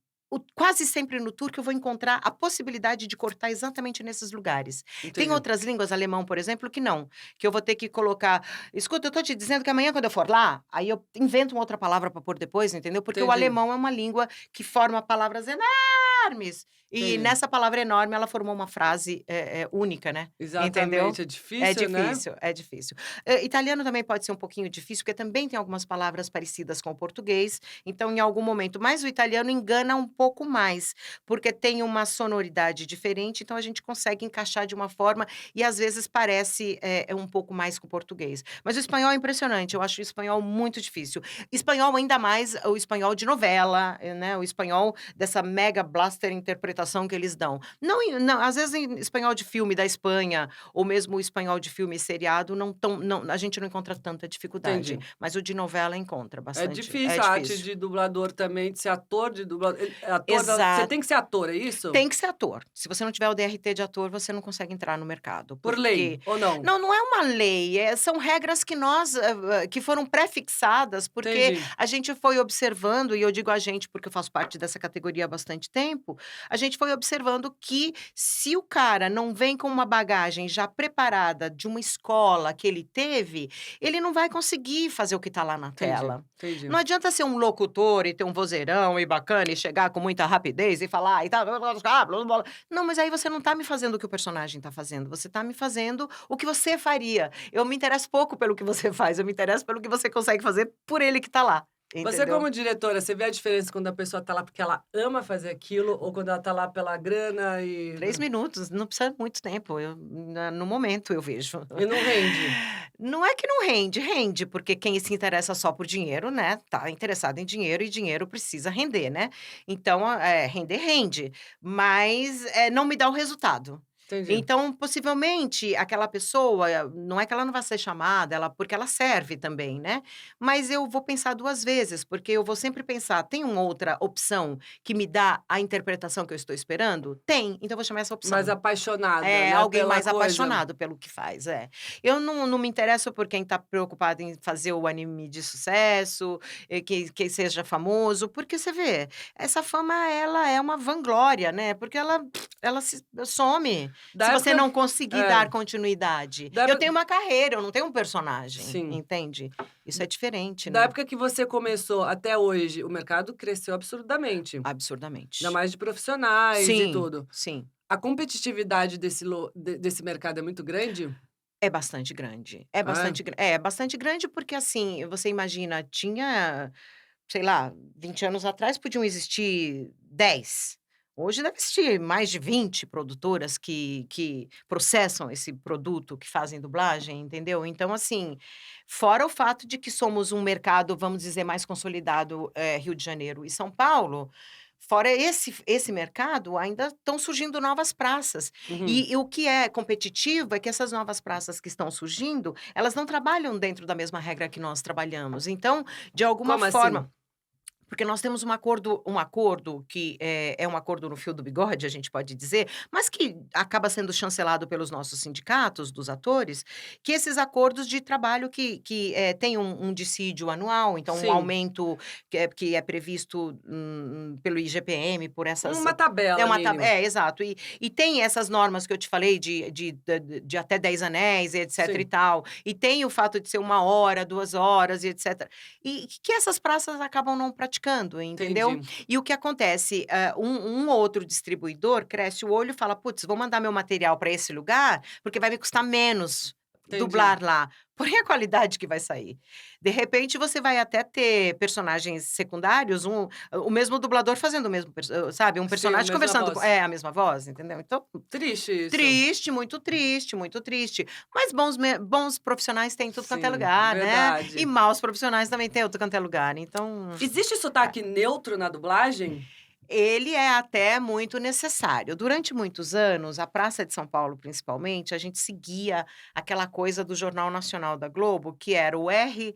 quase sempre no turco eu vou encontrar a possibilidade de cortar exatamente nesses lugares. Tem Entendi. outras línguas, alemão, por exemplo, que não, que eu vou ter que colocar: "Escuta, eu tô te dizendo que amanhã quando eu for lá", aí eu invento uma outra palavra para pôr depois, entendeu? Porque o Entendi. alemão é uma língua que forma palavras enormes, e Entendi. nessa palavra enorme ela formou uma frase, única, né, entendeu? Exatamente, é difícil, né? É difícil. Italiano também pode ser um pouquinho difícil, porque também tem algumas palavras parecidas com o português, então em algum momento, mas o italiano engana um pouco mais, porque tem uma sonoridade diferente, então a gente consegue encaixar de uma forma e às vezes parece, um pouco mais com o português. Mas o espanhol é impressionante, eu acho o espanhol muito difícil. Espanhol ainda mais o espanhol de novela, né, o espanhol dessa mega blaster interpretação que eles dão. Não, às vezes em espanhol de filme da Espanha, ou mesmo o espanhol de filme seriado, não, a gente não encontra tanta dificuldade, Entendi. mas o de novela encontra É bastante, é difícil a arte difícil. de dublador também, de ser ator de dublador. Ator não, você Exato. tem que ser ator, é isso? Tem que ser ator. Se você não tiver o DRT de ator, você não consegue entrar no mercado, Por lei porque ou não? não é uma lei, são regras que nós, que foram pré-fixadas, porque Entendi. a gente foi observando, e eu digo a gente, porque eu faço parte dessa categoria há bastante tempo, a gente foi observando que se o cara não vem com uma bagagem já preparada de uma escola que ele teve, ele não vai conseguir fazer o que está lá na Entendi, tela. entendi. Não adianta ser um locutor e ter um vozeirão e bacana e chegar com muita rapidez e falar e tal. Não, mas aí você não tá me fazendo o que o personagem tá fazendo, você tá me fazendo o que você faria. Eu me interesso pouco pelo que você faz, eu me interesso pelo que você consegue fazer por ele que tá lá, Você entendeu? como diretora, você vê a diferença quando a pessoa tá lá porque ela ama fazer aquilo ou quando ela tá lá pela grana e 3 minutos, não precisa muito tempo, no momento eu vejo. e não rende? Não é que não rende, rende, porque quem se interessa só por dinheiro, né, tá interessado em dinheiro e dinheiro precisa render, né. Então, render rende, mas, não me dá o resultado. Entendi. Então, possivelmente, aquela pessoa, não é que ela não vai ser chamada, porque ela serve também, né. Mas eu vou pensar 2 vezes, porque eu vou sempre pensar: "Tem uma outra opção que me dá a interpretação que eu estou esperando? Tem, então eu vou chamar essa Mais opção". apaixonada, É, né, alguém pela mais coisa. apaixonado pelo que faz, é. Eu não me interesso por quem tá preocupado em fazer o anime de sucesso, que seja famoso, porque você vê, essa fama ela é uma vanglória, né, porque ela se some, se Da você época não conseguir é, dar continuidade. da Eu época tenho uma carreira, eu não tenho um personagem, sim. entende? Isso é diferente, Da né. época que você começou até hoje, o mercado cresceu absurdamente, ainda Absurdamente. mais de profissionais e Sim, tudo. sim. A competitividade desse mercado é muito grande? É bastante grande, é É? bastante grande, porque, assim, você imagina, tinha, sei lá, 20 anos atrás podiam existir 10. Hoje deve existir mais de 20 produtoras que processam esse produto, que fazem dublagem, entendeu. Então, assim, fora o fato de que somos um mercado, vamos dizer, mais consolidado, Rio de Janeiro e São Paulo, fora esse mercado, ainda estão surgindo novas praças. Uhum. E o que é competitivo é que essas novas praças que estão surgindo, elas não trabalham dentro da mesma regra que nós trabalhamos. Então, de alguma Como assim? forma, porque nós temos um acordo que é um acordo no fio do bigode, a gente pode dizer, mas que acaba sendo chancelado pelos nossos sindicatos dos atores, que esses acordos de trabalho tem um dissídio anual, então um Sim, aumento que é previsto, pelo IGPM, por essas uma tabela mínima. exato. E tem essas normas que eu te falei de até 10 anéis e etc e Sim, tal, e tem o fato de ser 1 hora, 2 horas e etc. E que essas praças acabam não praticando, entendeu? entendi, E o que acontece, um ou outro distribuidor cresce o olho e fala: "Putz, vou mandar meu material para esse lugar, porque vai me custar menos entendi. dublar lá". Porém a qualidade que vai sair. De repente você vai até ter personagens secundários, o mesmo dublador fazendo o mesmo sabe, um Sim, a personagem mesma conversando voz. a mesma voz, entendeu? Então, Triste isso. triste, muito triste, muito triste. Mas bons profissionais tem em tudo quanto é Sim, lugar, né, e verdade. maus profissionais também tem em tudo quanto é lugar, então Existe sotaque neutro na dublagem? ele é até muito necessário. Durante muitos anos, a Praça de São Paulo, principalmente, a gente seguia aquela coisa do Jornal Nacional da Globo, que era o R,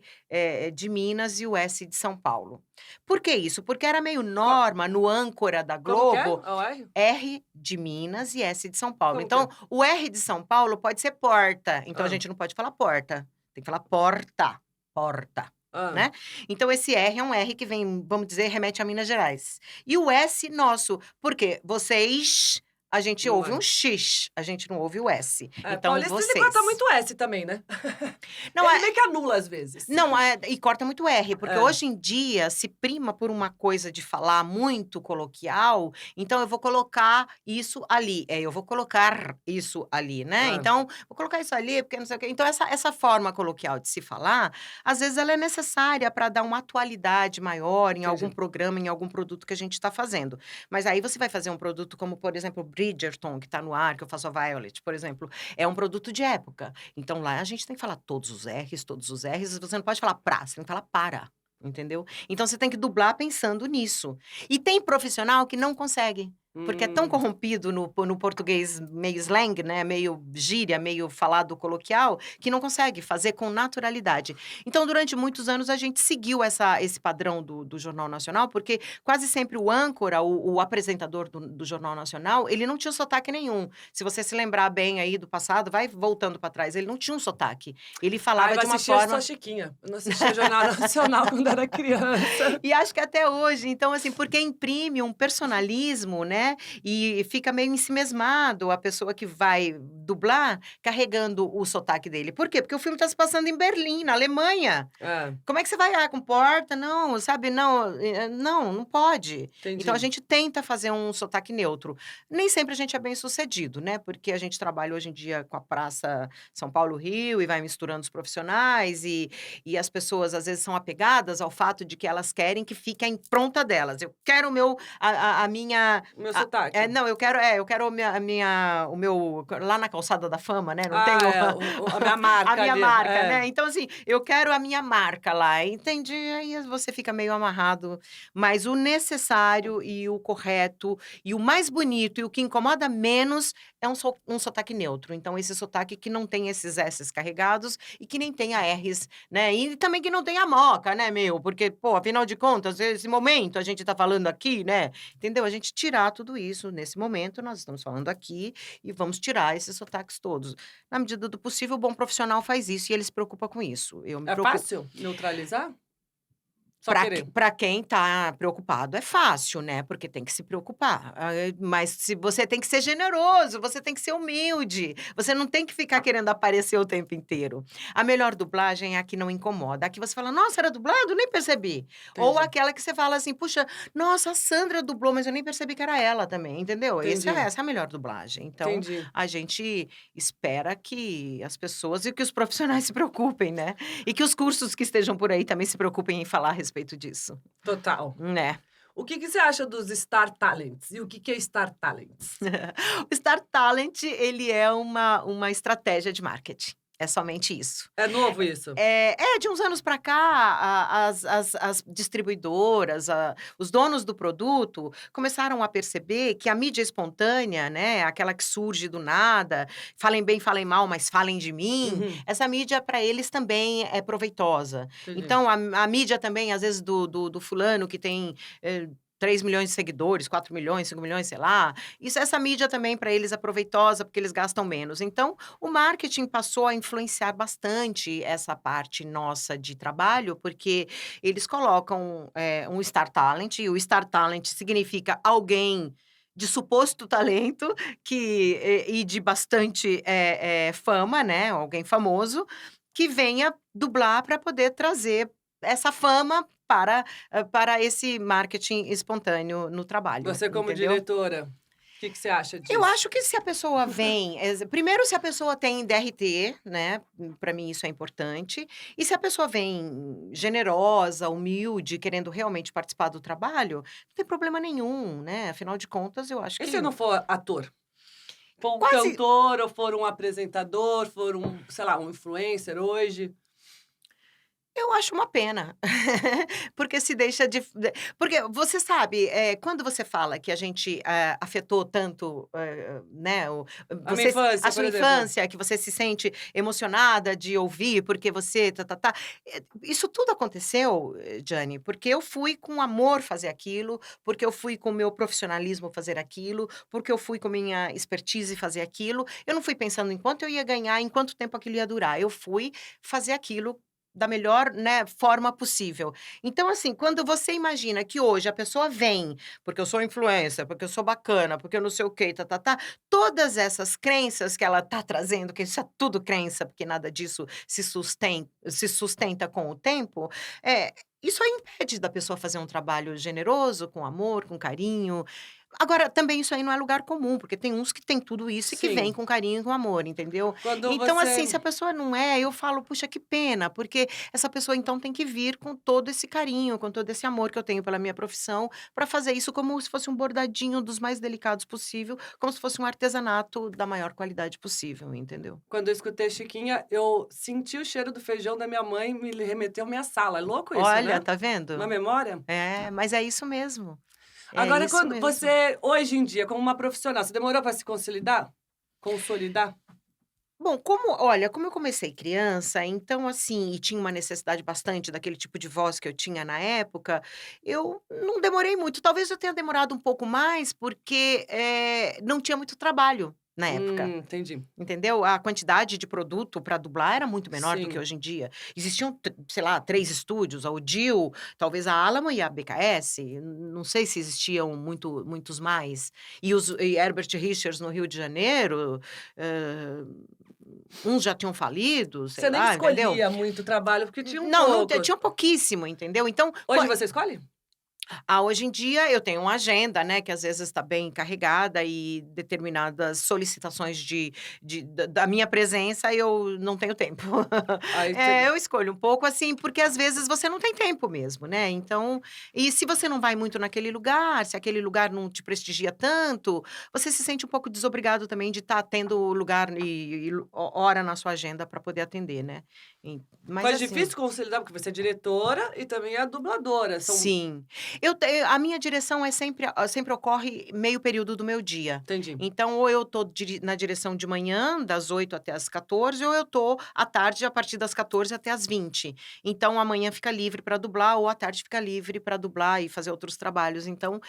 de Minas e o S de São Paulo. Por que isso? Porque era meio Co norma no âncora da como que é? Globo, A R? R de Minas e S de São Paulo. Como que Então, é? o R de São Paulo pode ser porta, então a Hã, gente não pode falar porta, tem que falar porta, porta, hã. né. Então esse R é um R que vem, vamos dizer, remete a Minas Gerais. E o S nosso, porque vocês, a gente Não ouve é. um X, a gente não ouve o S. É, Então paulista ele corta vocês. muito S também, né. Não Ele é. meio que anula às vezes. Não, e corta muito R, porque É, hoje em dia se prima por uma coisa de falar muito coloquial, então eu vou colocar isso ali, eu vou colocar isso ali, né, é, então, vou colocar isso ali, porque não sei o quê. Então essa forma coloquial de se falar, às vezes ela é necessária para dar uma atualidade maior em algum entendi. programa, em algum produto que a gente está fazendo. Mas aí você vai fazer um produto como, por exemplo, Bridgerton, que está no ar, que eu faço a Violet, por exemplo, é um produto de época. Então lá a gente tem que falar todos os R's, você não pode falar pra, você tem que falar para, entendeu? Então você tem que dublar pensando nisso. E tem profissional que não consegue, porque é tão Hum, corrompido no português meio slang, né, meio gíria, meio falado coloquial, que não consegue fazer com naturalidade. Então durante muitos anos a gente seguiu esse padrão do Jornal Nacional, porque quase sempre o âncora, o apresentador do Jornal Nacional, ele não tinha sotaque nenhum. Se você se lembrar bem aí do passado, vai voltando para trás, ele não tinha um sotaque. Ele ah, falava eu de uma assistia só forma. Chiquinha, eu não assistia Jornal Nacional quando era criança. E acho que até hoje, então, assim, porque imprime um personalismo, né, e fica meio ensimesmado a pessoa que vai dublar carregando o sotaque dele. Por quê? Porque o filme está se passando em Berlim, na Alemanha. É, Como é que você vai: "Ah, com porta, não", sabe, não, não, não pode. Então a entendi. gente tenta fazer um sotaque neutro. Nem sempre a gente é bem-sucedido, né, porque a gente trabalha hoje em dia com a praça São Paulo-Rio e vai misturando os profissionais e as pessoas às vezes são apegadas ao fato de que elas querem que fique a impronta delas. Eu quero o meu a minha O meu sotaque. Não, eu quero o meu lá na Calçada da Fama, né, não Ah, tenho a minha marca a minha ali. marca, É. né, então assim, eu quero a minha marca lá, entende? Aí você fica meio amarrado, mas o necessário e o correto, e o mais bonito e o que incomoda menos é um sotaque neutro, então esse sotaque que não tem esses S's carregados e que nem tenha R's, né, e também que não tenha moca, né, porque, pô, afinal de contas, esse momento a gente tá falando aqui, né, entendeu? A gente tirar tudo isso, nesse momento nós estamos falando aqui e vamos tirar esses sotaques todos. Na medida do possível, o bom profissional faz isso e ele se preocupa com isso. Eu me É preocupo. fácil neutralizar? Só querer. Para quem tá preocupado é fácil, né, porque tem que se preocupar, mas se você tem que ser generoso, você tem que ser humilde, você não tem que ficar querendo aparecer o tempo inteiro. A melhor dublagem é a que não incomoda, a que você fala: "Nossa, era dublado? Nem percebi". Ou Entendi, aquela que você fala assim: "Puxa, nossa, a Sandra dublou, mas eu nem percebi que era ela também", entendeu? entendi, Essa é a melhor dublagem. Então, entendi. a gente espera que as pessoas e que os profissionais se preocupem, né, e que os cursos que estejam por aí também se preocupem em falar a respeito disso, Total. né. O que que você acha dos Star Talents? E o que que é Star Talents? O Star Talent, ele é uma estratégia de marketing, é somente isso. É novo isso? De uns anos para cá, as distribuidoras, os donos do produto começaram a perceber que a mídia espontânea, né, aquela que surge do nada, falem bem, falem mal, mas falem de mim, Uhum, essa mídia para eles também é proveitosa. entendi. Então a mídia também, às vezes, do fulano que tem, 3 milhões de seguidores, 4 milhões, 5 milhões, sei lá, essa mídia também para eles é proveitosa, porque eles gastam menos. Então o marketing passou a influenciar bastante essa parte nossa de trabalho, porque eles colocam, um star talent, e o star talent significa alguém de suposto talento e de bastante, fama, né, alguém famoso, que venha dublar para poder trazer essa fama para esse marketing espontâneo no trabalho, Você como entendeu? diretora, o que que você acha Eu disso? acho que se a pessoa vem primeiro se a pessoa tem DRT, né, para mim isso é importante, e se a pessoa vem generosa, humilde, querendo realmente participar do trabalho, não tem problema nenhum, né, afinal de contas eu acho E que se não for ator? For um quase. cantor ou for um apresentador, for um, sei lá, um influencer hoje? Eu acho uma pena, porque se deixa porque você sabe, quando você fala que a gente, afetou tanto, né, A minha a infância, por sua exemplo. infância, que você se sente emocionada de ouvir, porque você tá-tá-tá, isso tudo aconteceu, Diane, porque eu fui com amor fazer aquilo, porque eu fui com o meu profissionalismo fazer aquilo, porque eu fui com minha expertise fazer aquilo, eu não fui pensando em quanto eu ia ganhar, em quanto tempo aquilo ia durar, eu fui fazer aquilo da melhor, né, forma possível. Então, assim, quando você imagina que hoje a pessoa vem, porque eu sou influencer, porque eu sou bacana, porque eu não sei o quê, tá-tá-tá, todas essas crenças que ela tá trazendo, que isso é tudo crença, porque nada disso se sustenta com o tempo, isso aí impede da pessoa fazer um trabalho generoso, com amor, com carinho. Agora, também isso aí não é lugar comum, porque tem uns que têm tudo isso e que vêm Sim. com carinho e com amor, entendeu? Quando Então, você assim, se a pessoa não é, eu falo: "Puxa, que pena", porque essa pessoa então tem que vir com todo esse carinho, com todo esse amor que eu tenho pela minha profissão, para fazer isso como se fosse um bordadinho dos mais delicados possível, como se fosse um artesanato da maior qualidade possível, entendeu? quando eu escutei Chiquinha, eu senti o cheiro do feijão da minha mãe, me remeteu à minha sala. É louco isso, Olha, né? tá Uma vendo? memória. Mas é isso mesmo, é Agora, isso quando mesmo. você, hoje em dia, como uma profissional, você demorou para se consolidar? Consolidar? Bom, como eu comecei criança, então, assim, e tinha uma necessidade bastante daquele tipo de voz que eu tinha na época, eu não demorei muito. Talvez eu tenha demorado um pouco mais, porque, não tinha muito trabalho na época, Entendi. entendeu? A quantidade de produto para dublar era muito menor do que Sim. hoje em dia. Existiam, sei lá, 3 estúdios, a Odil, talvez a Alamo e a BKS, não sei se existiam muitos mais. E Herbert Richards no Rio de Janeiro, hã uns já tinham falido, sei Você nem lá, entendeu? escolhia muito trabalho, porque tinha um Não, poucos. tinha pouquíssimo, entendeu? Então, Hoje você escolhe? Hoje em dia eu tenho uma agenda, né, que às vezes está bem carregada e determinadas solicitações da minha presença eu não tenho tempo. Aí você Eu escolho um pouco, assim, porque às vezes você não tem tempo mesmo, né, então e se você não vai muito naquele lugar, se aquele lugar não te prestigia tanto, você se sente um pouco desobrigado também de estar tendo lugar e hora na sua agenda para poder atender, né. Mas faz assim. difícil conciliar, porque você é diretora e também é dubladora, são Sim. A minha direção é sempre ocorre meio período do meu dia. entendi, Então, ou eu tô na direção de manhã, das 8 até as 14, ou eu tô à tarde, a partir das 14 até as 20. Então, a manhã fica livre para dublar, ou a tarde fica livre para dublar e fazer outros trabalhos. Então,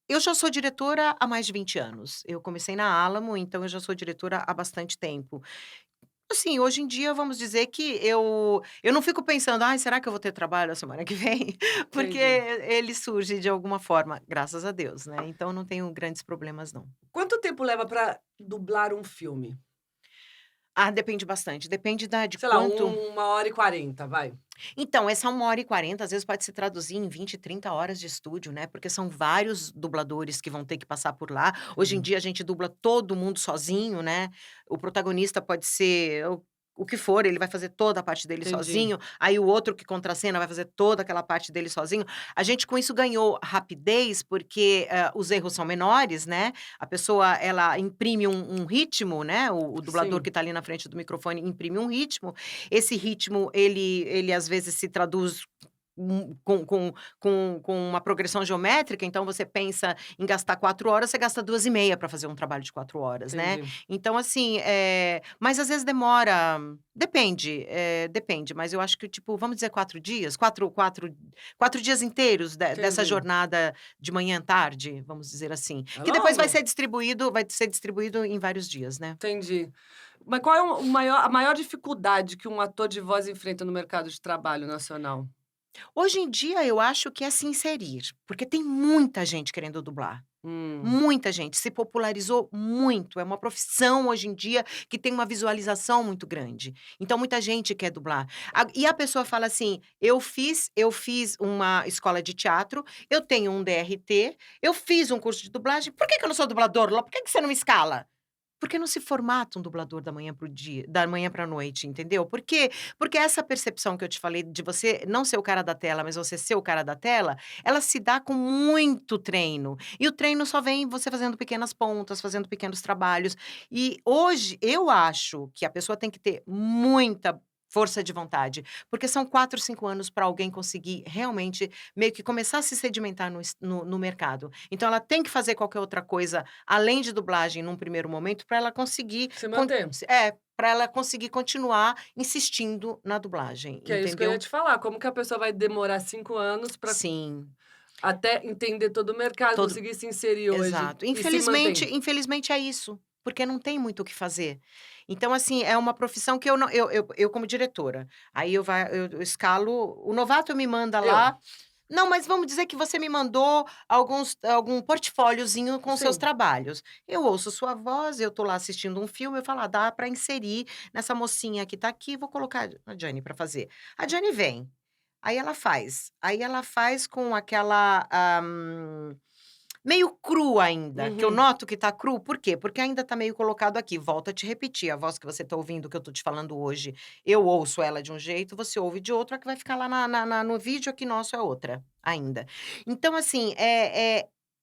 eu já sou diretora há mais de 20 anos. Eu comecei na Alamo, então eu já sou diretora há bastante tempo. Assim, hoje em dia, vamos dizer que eu não fico pensando: "Ai, será que eu vou ter trabalho a semana que vem?", porque entendi. ele surge de alguma forma, graças a Deus, né, então não tenho grandes problemas não. Quanto tempo leva pra dublar um filme? Depende bastante, depende de Sei lá, quanto. 1h40, vai. Então, essa 1h40 às vezes pode se traduzir em 20, 30 horas de estúdio, né, porque são vários dubladores que vão ter que passar por lá. Hoje em Entendi, dia a gente dubla todo mundo sozinho, né, o protagonista pode ser o que for, ele vai fazer toda a parte dele entendi. sozinho, aí o outro que contracena vai fazer toda aquela parte dele sozinho. A gente com isso ganhou rapidez, porque, os erros são menores, né, a pessoa ela imprime um ritmo, né, o dublador que Sim, está ali na frente do microfone imprime um ritmo, esse ritmo ele às vezes se traduz, com uma progressão geométrica, então você pensa em gastar 4 horas, você gasta 2h30 para fazer um trabalho de 4 horas, né. entendi. Então assim, mas às vezes demora, depende, mas eu acho que tipo, vamos dizer 4 dias, 4 dias inteiros dessa Entendi. jornada de manhã, tarde, vamos dizer assim, É que depois longo? vai ser distribuído em vários dias, né. Entendi. Mas qual é a maior dificuldade que um ator de voz enfrenta no mercado de trabalho nacional? Hoje em dia eu acho que é se inserir, porque tem muita gente querendo dublar. Hum, Muita gente, se popularizou muito, é uma profissão hoje em dia que tem uma visualização muito grande. Então muita gente quer dublar. E a pessoa fala assim: "Eu fiz uma escola de teatro, eu tenho um DRT, eu fiz um curso de dublagem, por que que eu não sou dublador? Por que que você não me escala?" Porque não se formata um dublador da manhã para a noite, entendeu? Porque essa percepção que eu te falei de você não ser o cara da tela, mas você ser o cara da tela, ela se dá com muito treino. E o treino só vem você fazendo pequenas pontas, fazendo pequenos trabalhos. E hoje eu acho que a pessoa tem que ter muita força de vontade, porque são 4, 5 anos para alguém conseguir realmente meio que começar a se sedimentar no mercado. Então ela tem que fazer qualquer outra coisa além de dublagem num primeiro momento, para ela conseguir se manter. para ela conseguir continuar insistindo na dublagem, Que é isso que eu ia entendeu? te falar, como que a pessoa vai demorar 5 anos para Sim, até entender todo o mercado, todo conseguir se inserir hoje exato. e se mantém? Infelizmente é isso, porque não tem muito o que fazer. Então, assim, é uma profissão que eu não eu como diretora, aí eu escalo o novato me manda Eu? lá. Não, mas vamos dizer que você me mandou algum portfóliozinho com seus Sim, trabalhos. Eu ouço sua voz, eu tô lá assistindo um filme, eu falo: "Dá para inserir nessa mocinha que tá aqui, vou colocar a Diane para fazer". A Diane vem, aí ela faz com aquela, meio cru ainda, que eu uhum, noto que tá cru, por quê? Porque ainda tá meio colocado aqui, volto a te repetir, a voz que você tá ouvindo, que eu tô te falando hoje, eu ouço ela de um jeito, você ouve de outro, a que vai ficar lá no vídeo aqui nosso é outra, ainda. Então assim,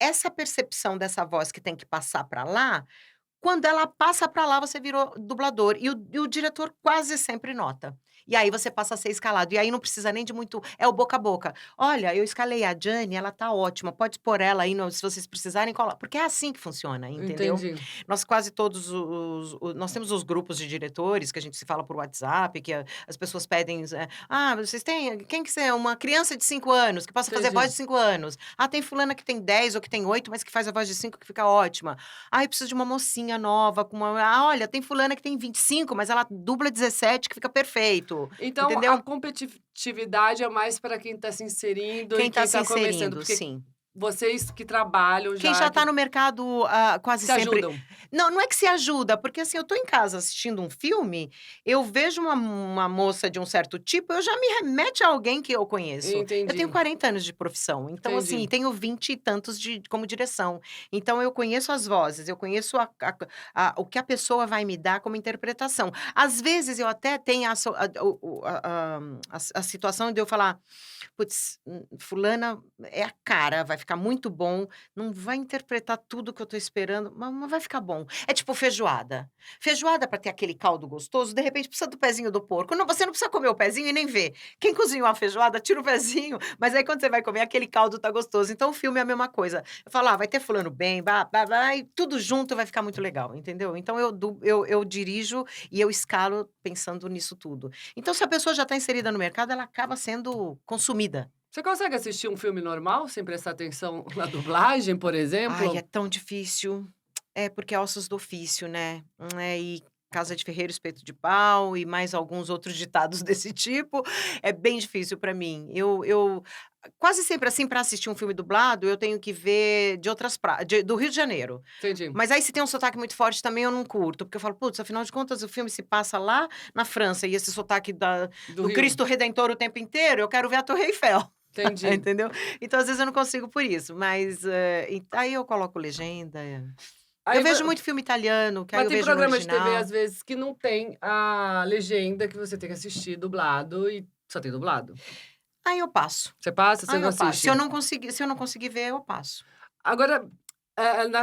essa percepção dessa voz que tem que passar pra lá, quando ela passa pra lá, você virou dublador, e o diretor quase sempre nota. E aí você passa a ser escalado, e aí não precisa nem de muito é o boca a boca. "Olha, eu escalei a Jane, ela tá ótima, pode pôr ela aí no se vocês precisarem porque é assim que funciona, entendeu? entendi. Nós quase todos nós temos os grupos de diretores que a gente se fala por WhatsApp, que as pessoas pedem, vocês têm quem que você é? Uma criança de 5 anos, que possa fazer Entendi. voz de 5 anos. Tem fulana que tem 10 ou que tem 8, mas que faz a voz de 5 que fica ótima. Eu preciso de uma mocinha nova com uma olha, tem fulana que tem 25, mas ela dubla 17 que fica perfeito, Então a entendeu? competitividade é mais para quem está se inserindo e Quem tá quem se está começando, inserindo, porque sim. vocês que trabalham Quem já, já que tá no mercado, quase se sempre ajudam. Não, não é que se ajuda, porque assim, eu tô em casa assistindo um filme, eu vejo uma moça de um certo tipo, eu já me remete a alguém que eu conheço. Eu tenho Entendi, 40 anos de profissão, então assim, entendi. tenho 20 e tantos como direção. Então eu conheço as vozes, eu conheço o que a pessoa vai me dar como interpretação. Às vezes eu até tenho a situação de eu falar: "Puts, fulana é a cara, vai ficar muito bom, não vai interpretar tudo que eu tô esperando, mas vai ficar bom". É tipo feijoada. Feijoada para ter aquele caldo gostoso, de repente precisa do pezinho do porco. Não, você não precisa comer o pezinho e nem ver. Quem cozinhou a feijoada, tira o pezinho, mas aí quando você vai comer, aquele caldo tá gostoso. Então o filme é a mesma coisa. Eu falo: "Ah, vai ter fulano bem, e tudo junto vai ficar muito legal", entendeu? Então eu dirijo e eu escalo pensando nisso tudo. Então se a pessoa já está inserida no mercado, ela acaba sendo consumida. Você consegue assistir um filme normal sem prestar atenção na dublagem, por Ai, é exemplo? tão difícil. É, porque é ossos do ofício, né. E casa de ferreiro, espeto de pau e mais alguns outros ditados desse tipo, é bem difícil pra mim. Eu quase sempre, assim, pra assistir um filme dublado, eu tenho que ver de outras do Rio de Janeiro. Entendi. Mas aí se tem um sotaque muito forte também eu não curto, porque eu falo: "Putz, afinal de contas o filme se passa lá na França e esse sotaque Do do Rio. Cristo Redentor o tempo inteiro, eu quero ver a Torre Eiffel". Entendi. Entendeu? Então, às vezes, eu não consigo por isso, mas, aí eu coloco legenda. Eu Aí vo vejo muito filme italiano, que aí Mas eu tem vejo no programa de TV, original. às vezes, que não tem a legenda, que você tem que assistir dublado e só tem dublado. Aí eu passo, Você passa, você aí não eu passo. assiste? Se eu não conseguir ver, eu passo. Agora,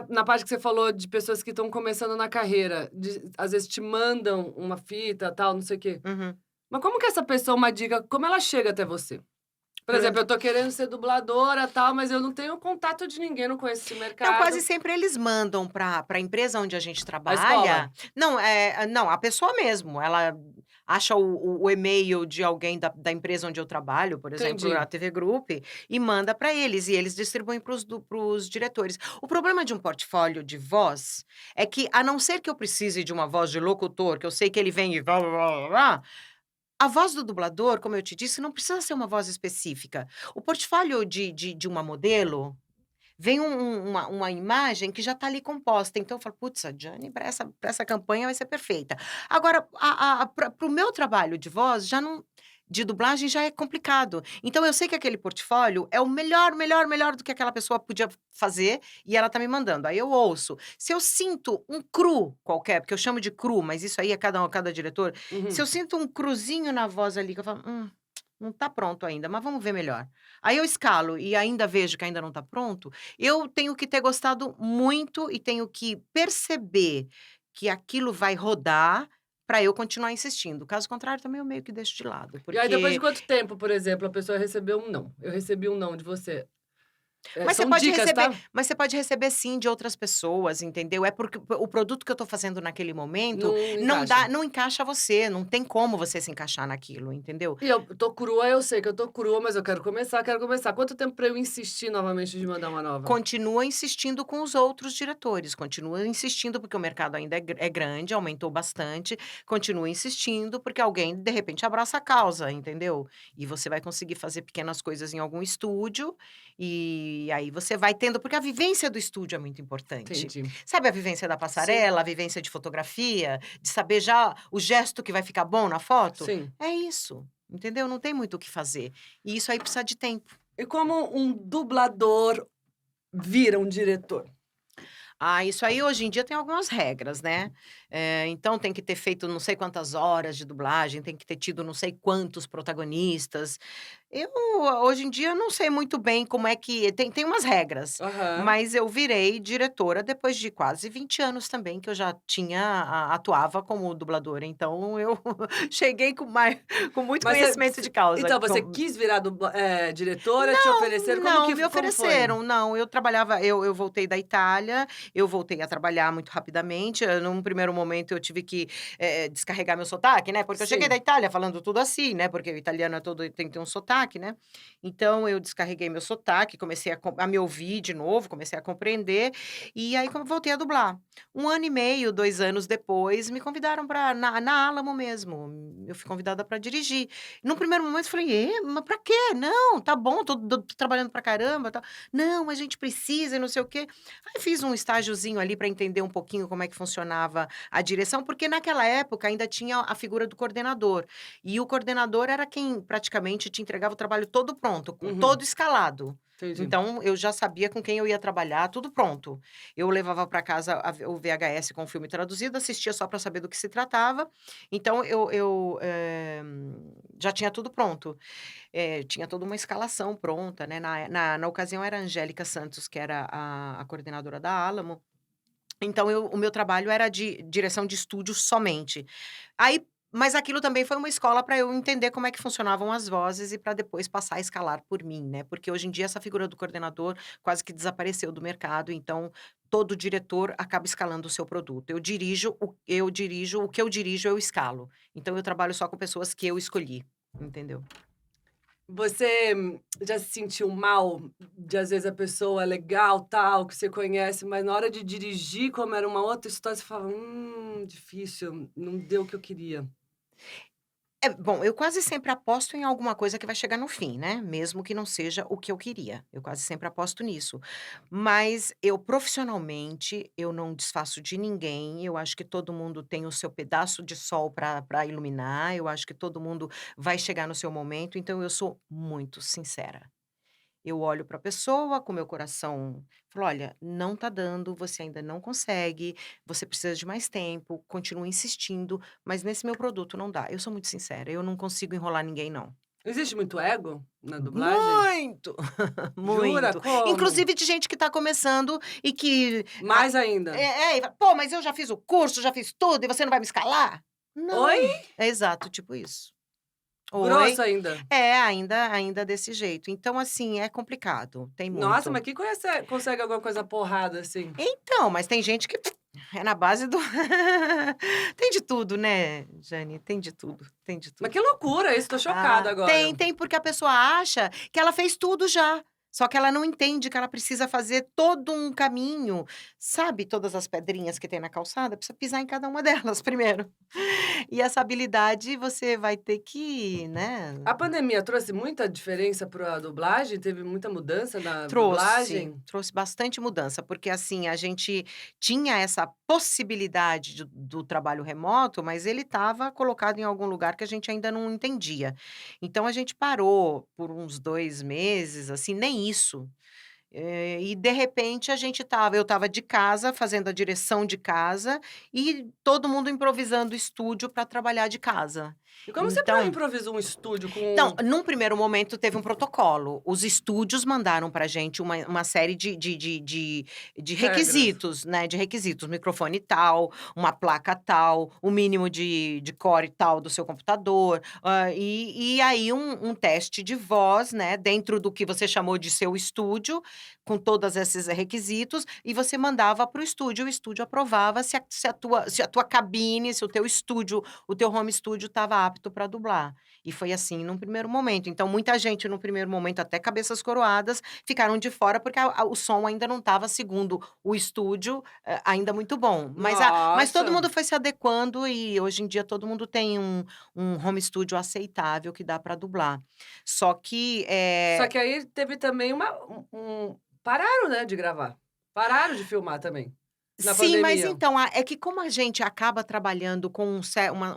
na parte que você falou de pessoas que estão começando na carreira, às vezes te mandam uma fita, tal, não sei o quê. Uhum. Mas como que essa pessoa, uma dica, como ela chega até você? Por Pelo exemplo, ent eu tô querendo ser dubladora, tal, mas eu não tenho contato de ninguém, não conheço esse Não, quase mercado. sempre eles mandam para a empresa onde a gente A escola? trabalha. Não, não, a pessoa mesmo, ela acha o e-mail de alguém da empresa onde eu trabalho, por exemplo, a Entendi. TV Group, e manda para eles, e eles distribuem para os diretores. O problema de um portfólio de voz é que, a não ser que eu precise de uma voz de locutor, que eu sei que ele vem e blá, blá, blá, blá, blá, a voz do dublador, como eu te disse, não precisa ser uma voz específica. O portfólio de uma modelo vem uma imagem que já está ali composta, então eu falo: "Putz, a Diane para essa campanha vai ser perfeita". Agora, para o meu trabalho de voz já não de dublagem já é complicado. Então eu sei que aquele portfólio é o melhor, melhor, melhor do que aquela pessoa podia fazer e ela tá me mandando. Aí eu ouço. Se eu sinto um cru qualquer, porque eu chamo de cru, mas isso aí é cada diretor, se eu Uhum. sinto um cruzinho na voz ali que eu falo: não tá pronto ainda, mas vamos ver melhor". Aí eu escalo e ainda vejo que ainda não tá pronto, eu tenho que ter gostado muito e tenho que perceber que aquilo vai rodar para eu continuar insistindo. Caso contrário, também eu meio que deixo de lado, E aí depois de porque quanto tempo, por exemplo, a pessoa recebeu um não? Eu recebi um não de você. mas você São pode dicas, receber tá? mas você pode receber sim de outras pessoas, entendeu? É porque o produto que eu tô fazendo naquele momento Não encaixa. não encaixa você, não tem como você se encaixar naquilo, entendeu? E eu tô crua, eu sei que eu tô crua, mas eu quero começar, quero começar. Quanto tempo pra eu insistir novamente de mandar uma nova? Continua insistindo com os outros diretores, continua insistindo, porque o mercado ainda é grande, aumentou bastante, continua insistindo, porque alguém, de repente, abraça a causa, entendeu? E você vai conseguir fazer pequenas coisas em algum estúdio, e aí você vai tendo porque a vivência do estúdio é muito importante. Entendi. Sabe a vivência da Sim, passarela, a vivência de fotografia, de saber já o gesto que vai ficar bom na foto? sim. É isso, entendeu? Não tem muito o que fazer. E isso aí precisa de tempo. E como um dublador vira um diretor? Isso aí hoje em dia tem algumas regras, né. Então tem que ter feito não sei quantas horas de dublagem, tem que ter tido não sei quantos protagonistas. Eu, hoje em dia, não sei muito bem como é que tem umas regras, Aham. mas eu virei diretora depois de quase 20 anos também que eu já tinha atuava como dubladora, então eu cheguei com muito Mas você conhecimento de causa. então, você quis virar diretora, te ofereceram, Não, me como foi? ofereceram, não, eu trabalhava eu voltei da Itália, eu voltei a trabalhar muito rapidamente, num primeiro momento eu tive que, descarregar meu sotaque, né, porque eu cheguei da Sim, Itália falando tudo assim, né, porque o italiano é todo tem que ter um sotaque, né. Então eu descarreguei meu sotaque, comecei a me ouvir de novo, comecei a compreender, e aí voltei a dublar. 1 ano e meio, 2 anos depois, me convidaram para na Alamo mesmo, eu fui convidada para dirigir. Num primeiro momento eu falei: mas pra quê? Não, tá bom, tô trabalhando pra caramba, tal". "Não, a gente precisa e não sei o quê". Aí fiz um estágio estágiozinho ali para entender um pouquinho como é que funcionava a direção, porque naquela época ainda tinha a figura do coordenador. E o coordenador era quem praticamente te entregava o trabalho todo pronto, Uhum, todo escalado. entendi. Então, eu já sabia com quem eu ia trabalhar, tudo pronto. Eu levava para casa o VHS com o filme traduzido, assistia só para saber do que se tratava. Então, já tinha tudo pronto. Tinha toda uma escalação pronta, né, na ocasião era a Angélica Santos, que era a coordenadora da Alamo, então o meu trabalho era de direção de estúdio somente. Aí mas aquilo também foi uma escola para eu entender como é que funcionavam as vozes e para depois passar a escalar por mim, né, porque hoje em dia essa figura do coordenador quase que desapareceu do mercado, então todo diretor acaba escalando o seu produto. Eu dirijo o que eu dirijo, eu escalo. Então eu trabalho só com pessoas que eu escolhi, entendeu? Você já se sentiu mal de, às vezes, a pessoa é legal, tal, que você conhece, mas na hora de dirigir, como era uma outra história, você falava: difícil, não deu o que eu queria". Bom, eu quase sempre aposto em alguma coisa que vai chegar no fim, né, mesmo que não seja o que eu queria, eu quase sempre aposto nisso. Mas eu profissionalmente, eu não desfaço de ninguém, eu acho que todo mundo tem o seu pedaço de sol para iluminar, eu acho que todo mundo vai chegar no seu momento, então eu sou muito sincera. Eu olho para a pessoa com meu coração, falo: "Olha, não tá dando, você ainda não consegue, você precisa de mais tempo, continua insistindo, mas nesse meu produto não dá". Eu sou muito sincera, eu não consigo enrolar ninguém não. Existe muito ego na dublagem? Muito, Jura? muito. Como? Inclusive de gente que tá começando e que Mais ainda? e fala: "Pô, mas eu já fiz o curso, já fiz tudo e você não vai me escalar?". Oi? Não, é exato, tipo isso. "Oi". Grosso ainda? Ainda desse jeito. Então, assim, é complicado, tem Nossa, muito. mas quem consegue alguma coisa porrada, assim? Então, mas tem gente que é na base do tem de tudo, né, Jane, tem de tudo, tem de Mas tudo. que loucura isso, tô chocada Ah, agora. tem, porque a pessoa acha que ela fez tudo já, só que ela não entende que ela precisa fazer todo um caminho, sabe todas as pedrinhas que tem na calçada? Precisa pisar em cada uma delas primeiro. E essa habilidade você vai ter que, né. A pandemia trouxe muita diferença para a dublagem? Teve muita mudança na Trouxe, dublagem? trouxe bastante mudança, porque, assim, a gente tinha essa possibilidade do trabalho remoto, mas ele estava colocado em algum lugar que a gente ainda não entendia. Então a gente parou por uns 2 meses, assim, nem isso. E de repente eu estava de casa, fazendo a direção de casa, e todo mundo improvisando estúdio para trabalhar de casa. E como você Então improvisa um estúdio então, com num primeiro momento teve um protocolo. Os estúdios mandaram pra gente uma série de regras? requisitos, né, de requisitos, microfone tal, uma placa tal, o mínimo de core tal do seu computador, e aí um teste de voz, né, dentro do que você chamou de seu estúdio, com todos esses requisitos, e você mandava para o estúdio aprovava se a tua cabine, se o teu estúdio, o teu home studio estava apto para dublar. E foi assim num primeiro momento. Então muita gente no primeiro momento, até cabeças coroadas, ficaram de fora porque o som ainda não estava segundo o estúdio, ainda muito bom. Mas todo Nossa! mundo foi se adequando e hoje em dia todo mundo tem um home studio aceitável que dá para dublar. Só que, Só que aí teve também pararam, né, de gravar. Pararam de filmar também, na sim, mas pandemia. então, é que como a gente acaba trabalhando com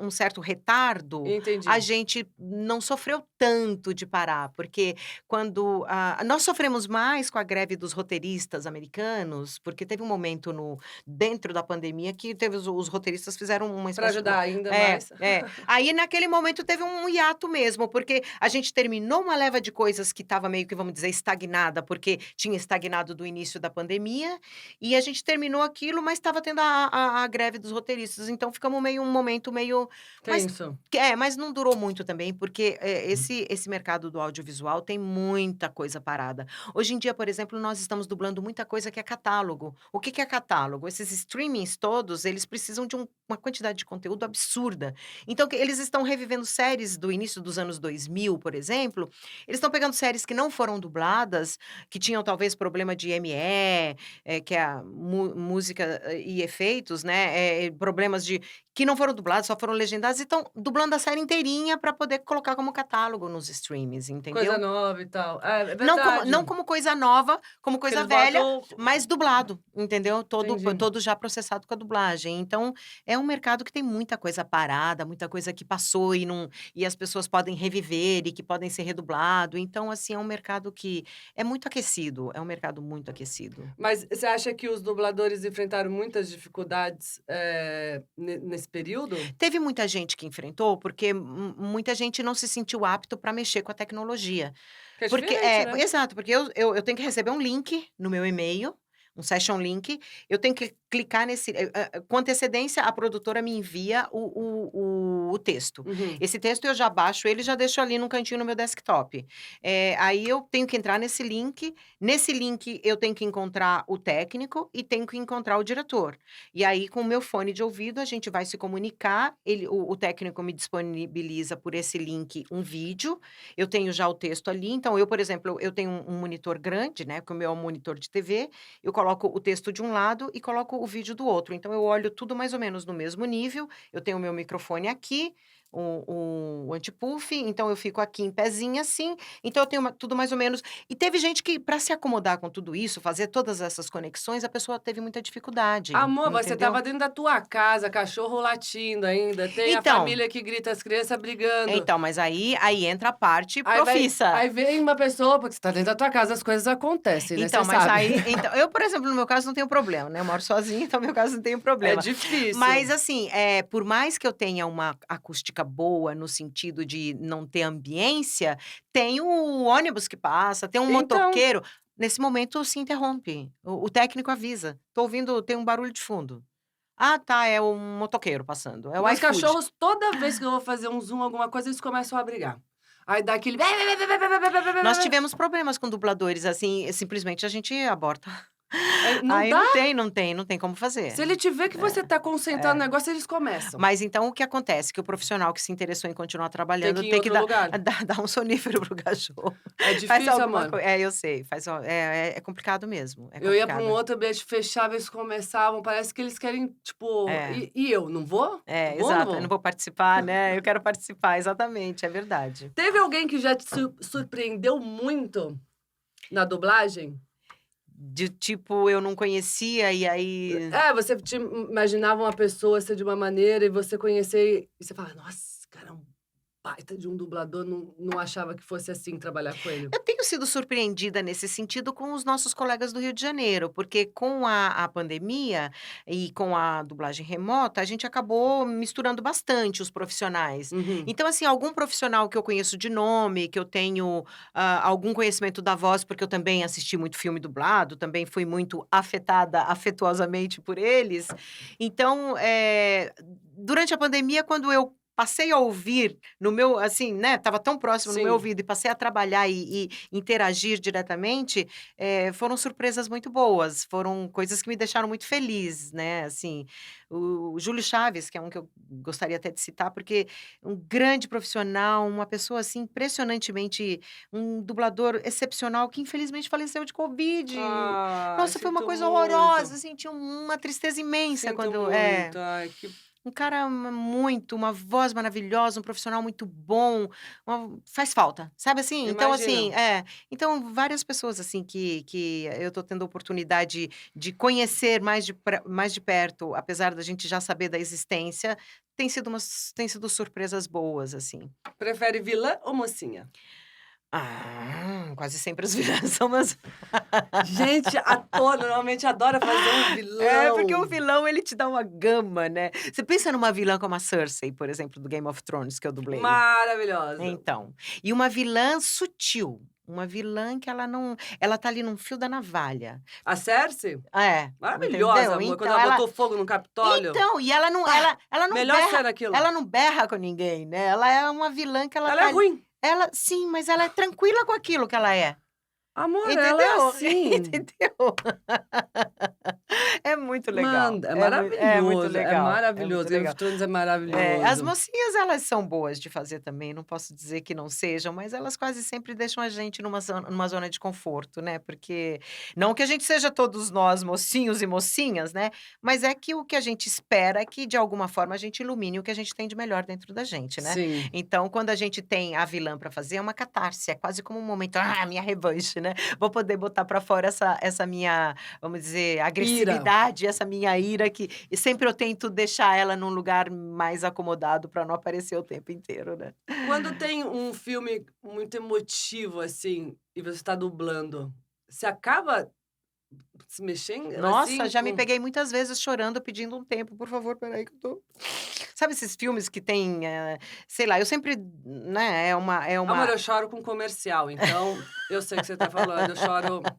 um certo retardo, a Entendi. gente não sofreu tanto de parar, porque quando nós sofremos mais com a greve dos roteiristas americanos, porque teve um momento dentro da pandemia que teve os roteiristas fizeram uma Pra espécie de ajudar ainda é, mais. é. Aí naquele momento teve um hiato mesmo, porque a gente terminou uma leva de coisas que estava meio que, vamos dizer, estagnada, porque tinha estagnado do início da pandemia, e a gente terminou aquilo, mas estava tendo a greve dos roteiristas, então ficamos um momento meio mas Tenso. mas não durou muito também, porque, esse mercado do audiovisual tem muita coisa parada. Hoje em dia, por exemplo, nós estamos dublando muita coisa que é catálogo. O que que é catálogo? Esses streamings todos, eles precisam de uma quantidade de conteúdo absurda. Então eles estão revivendo séries do início dos anos 2000, por exemplo, eles estão pegando séries que não foram dubladas, que tinham talvez problema de ME, que é a música acústica e efeitos, né, problemas que não foram dublados, só foram legendados e estão dublando a série inteirinha para poder colocar como catálogo nos streams, Coisa entendeu? nova e tal. É, é Não verdade. como coisa nova, como Que coisa eles velha, botam. mas dublado, entendeu? Entendi. Todo já processado com a dublagem. Então, é um mercado que tem muita coisa parada, muita coisa que passou e as pessoas podem reviver e que podem ser redublado. Então, assim, é um mercado que é muito aquecido, é um mercado muito aquecido. Mas você acha que os dubladores enfrentaram muitas dificuldades, nesse período? Teve muita gente que enfrentou, porque muita gente não se sentiu apto para mexer com a tecnologia. Que é Porque diferente, né? exato, porque eu tenho que receber um link no meu e-mail, um session link, eu tenho que clicar nesse com antecedência, a produtora me envia o texto. Uhum. Esse texto eu já baixo ele e já deixo ali num cantinho no meu desktop. Aí eu tenho que entrar nesse link eu tenho que encontrar o técnico e tenho que encontrar o diretor. E aí com o meu fone de ouvido a gente vai se comunicar, o técnico me disponibiliza por esse link um vídeo, eu tenho já o texto ali, então eu, por exemplo, eu tenho um monitor grande, né, que o meu é um monitor de TV, eu coloco o texto de um lado e coloco o vídeo do outro, então eu olho tudo mais ou menos no mesmo nível, eu tenho o meu microfone aqui, o anti-puff, então eu fico aqui em pezinha assim, então eu tenho tudo mais ou menos. E teve gente que, para se acomodar com tudo isso, fazer todas essas conexões, a pessoa teve muita dificuldade, Amor, você entendeu? estava dentro da tua casa, cachorro latindo ainda, tem a Então, família que grita, as crianças brigando. mas aí entra a parte Aí profissa. aí vem uma pessoa, porque você tá dentro da tua casa, as coisas acontecem, né, você Então, mas sabe. aí eu, por exemplo, no meu caso não tenho problema, né, eu moro sozinha, então no meu caso não tenho É problema. Mas difícil. assim, por mais que eu tenha uma acústica boa, no sentido de não ter ambiência, tem o ônibus que passa, tem um Então, motoqueiro, nesse momento se interrompe, o técnico avisa: "Tô ouvindo tem um barulho de fundo". "Ah tá, é um motoqueiro passando, é o meus iFood". cachorros, toda vez que eu vou fazer um zoom, alguma coisa, eles começam a brigar. Aí dá aquele Nós tivemos problemas com dubladores, assim, simplesmente a gente aborta. não Aí dá. não tem como fazer. Se ele te vê que você tá concentrado no É. negócio, eles começam. Mas então o que acontece? Que o profissional que se interessou em continuar Tem que trabalhando ir em tem que outro dar lugar. dar um sonífero pro cachorro, É faz difícil, alguma amor. coisa eu sei, é complicado mesmo, é Eu ia pra um complicado. outro ambiente, fechava, eles começavam, parece que eles querem, tipo, É, e eu, não vou? Vou ou não exato, eu não vou? vou participar, né, eu quero participar, exatamente, é verdade. Teve alguém que já te surpreendeu muito na dublagem? De tipo, eu não conhecia e aí É, você imaginava uma pessoa ser de uma maneira e você conhecer e você fala: "Nossa, esse cara é um baita de um dublador, não achava que fosse assim trabalhar com ele". eu tenho sido surpreendida nesse sentido com os nossos colegas do Rio de Janeiro, porque com a pandemia e com a dublagem remota, a gente acabou misturando bastante os profissionais. Uhum. Então, assim, algum profissional que eu conheço de nome, que eu tenho, algum conhecimento da voz, porque eu também assisti muito filme dublado, também fui muito afetada afetuosamente por eles. Então, durante a pandemia, quando eu passei a ouvir no meu assim, né, estava tão próximo no meu Sim. ouvido e passei a trabalhar e interagir diretamente, foram surpresas muito boas, foram coisas que me deixaram muito feliz, né, assim, o Júlio Chaves, que é um que eu gostaria até de citar, porque um grande profissional, uma pessoa, assim, impressionantemente um dublador excepcional que infelizmente faleceu de covid. Ah, Nossa, foi uma sinto coisa horrorosa, muito, assim, tinha uma tristeza imensa sinto quando muito. Ai, que um cara uma voz maravilhosa, um profissional muito bom, faz falta, sabe assim? Então assim, imagino. então várias pessoas assim que eu tô tendo a oportunidade de conhecer mais de perto, apesar da gente já saber da existência, tem sido surpresas boas, assim. Prefere vilã ou mocinha? Quase sempre as vilãs são umas Gente, ator normalmente adora fazer um porque o vilão. vilão ele te dá uma gama, né. Você pensa numa vilã como a Cersei, por exemplo, do Game of Thrones, que eu dublei. Maravilhosa. Então, e uma vilã sutil, uma vilã que ela tá ali num fio da navalha. A Cersei? Maravilhosa, Entendeu? amor, quando ela botou fogo no Capitólio. E ela não Pá! Melhor berra cena aquilo. ela não berra com ninguém, né, ela é uma vilã que ela Ela tá é ali ruim. ela sim, mas ela é tranquila com aquilo que ela é, Amor, ela é entendeu? assim. Entendeu? É muito legal. Manda, É muito é legal, é muito maravilhoso. Game of legal. Thrones é As maravilhoso. mocinhas elas são boas de fazer também, não posso dizer que não sejam, mas elas quase sempre deixam a gente numa zona de conforto, né, porque não que a gente seja todos nós mocinhos e mocinhas, né, mas é que o que a gente espera é que de alguma forma a gente ilumine o que a gente tem de melhor dentro da gente, né. Sim. Então quando a gente tem a vilã para fazer é uma catarse, é quase como um momento: "Ah, minha revanche, né, vou poder botar para fora essa minha, vamos dizer, Ira. agressividade, essa minha ira que e sempre eu tento deixar ela num lugar mais acomodado para não aparecer o tempo inteiro, né. Quando tem um filme muito emotivo, assim, e você tá dublando, você acaba se mexendo, Nossa, assim, já me com peguei muitas vezes chorando pedindo um tempo: "Por favor, espera aí que eu tô". Sabe esses filmes que tem, sei lá, eu sempre, né, amor, é uma eu choro com comercial, então eu sei o que você tá falando, eu choro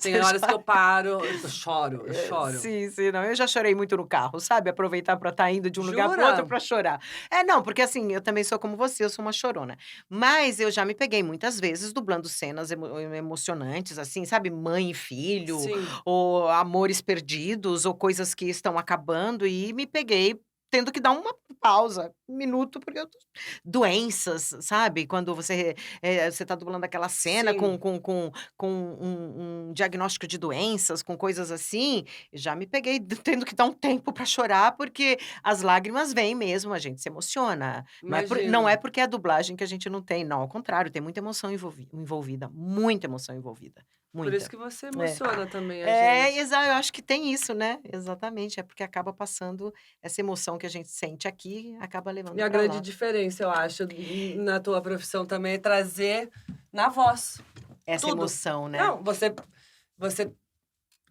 tem você horas que já eu paro, eu choro, eu choro. sim, sim, não, eu já chorei muito no carro, sabe, aproveitar para estar indo de um lugar para o outro Jura? para chorar. É, não, porque assim, eu também sou como você, eu sou uma chorona. Mas eu já me peguei muitas vezes dublando cenas emocionantes, assim, sabe, mãe e filho, Sim, ou amores perdidos, ou coisas que estão acabando, e me peguei tendo que dar uma pausa, um minuto, porque eu tô doenças, sabe, quando você tá dublando aquela cena sim. com um diagnóstico de doenças, com coisas assim, já me peguei tendo que dar um tempo para chorar, porque as lágrimas vêm mesmo, a gente se emociona. Não é Imagino. porque é dublagem que a gente não tem, não, ao contrário, tem muita emoção envolvida, muita emoção envolvida, Por isso muita. que você É. emociona também a É, gente. eu acho que tem isso, né, exatamente, é porque acaba passando essa emoção que a gente sente aqui, acaba E levando a para grande lá. diferença, eu acho, na tua profissão também é trazer na voz, Essa tudo. emoção, né. Não, você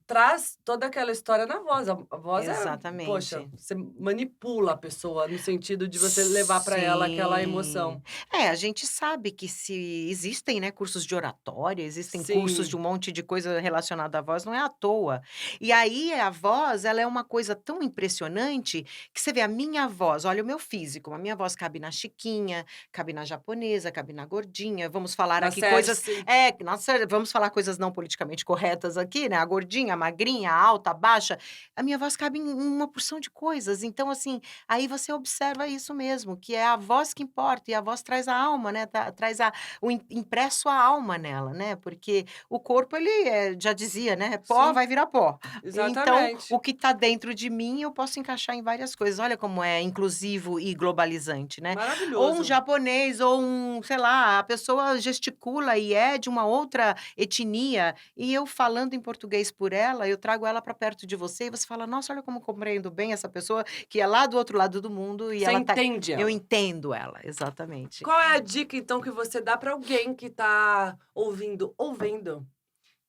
traz toda aquela história na voz, a voz é poxa, Exatamente. você manipula a pessoa no sentido de você levar para ela aquela Sim. emoção. É, a gente sabe que se existem, né, cursos de oratória, existem cursos de Sim, um monte de coisa relacionada à voz, não é à toa. E aí a voz, ela é uma coisa tão impressionante que você vê a minha voz, olha o meu físico, a minha voz cabe na chiquinha, cabe na japonesa, cabe na gordinha, vamos falar na aqui coisas Cersei. nossa, vamos falar coisas não politicamente corretas aqui, né, a gordinha, a magrinha, a alta, a baixa, a minha voz cabe em uma porção de coisas, então assim, aí você observa isso mesmo, que é a voz que importa, e a voz traz a alma, né, traz o impresso a alma nela, né, porque o corpo ele já dizia, né: "Pó Sim, vai virar pó". Então, exatamente. o que está dentro de mim eu posso encaixar em várias coisas. Olha como é inclusivo e globalizante, né. Ou um Maravilhoso. japonês, ou um, sei lá, a pessoa gesticula e é de uma outra etnia, e eu falando em português por ela, eu trago ela para perto de você e você fala: "Nossa, olha como eu compreendo bem essa pessoa que é lá do outro lado do mundo e Você ela tá". entende Eu ela. entendo ela, exatamente. Qual é a dica, então, que você dá para alguém que tá ouvindo ou vendo,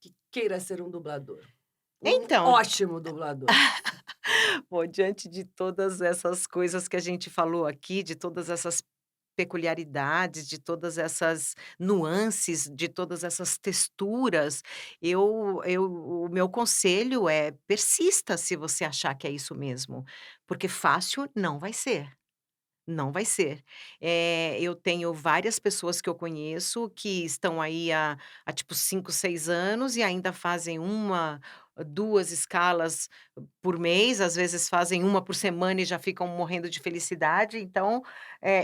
que queira ser um dublador? Um Então, ótimo dublador. pô, diante de todas essas coisas que a gente falou aqui, de todas essas peculiaridades, de todas essas nuances, de todas essas texturas, o meu conselho é: persista se você achar que é isso mesmo, porque fácil não vai ser. Não vai ser. Eu tenho várias pessoas que eu conheço que estão aí há tipo 5, 6 anos e ainda fazem uma, 2 escalas por mês, às vezes fazem uma por semana e já ficam morrendo de felicidade, então,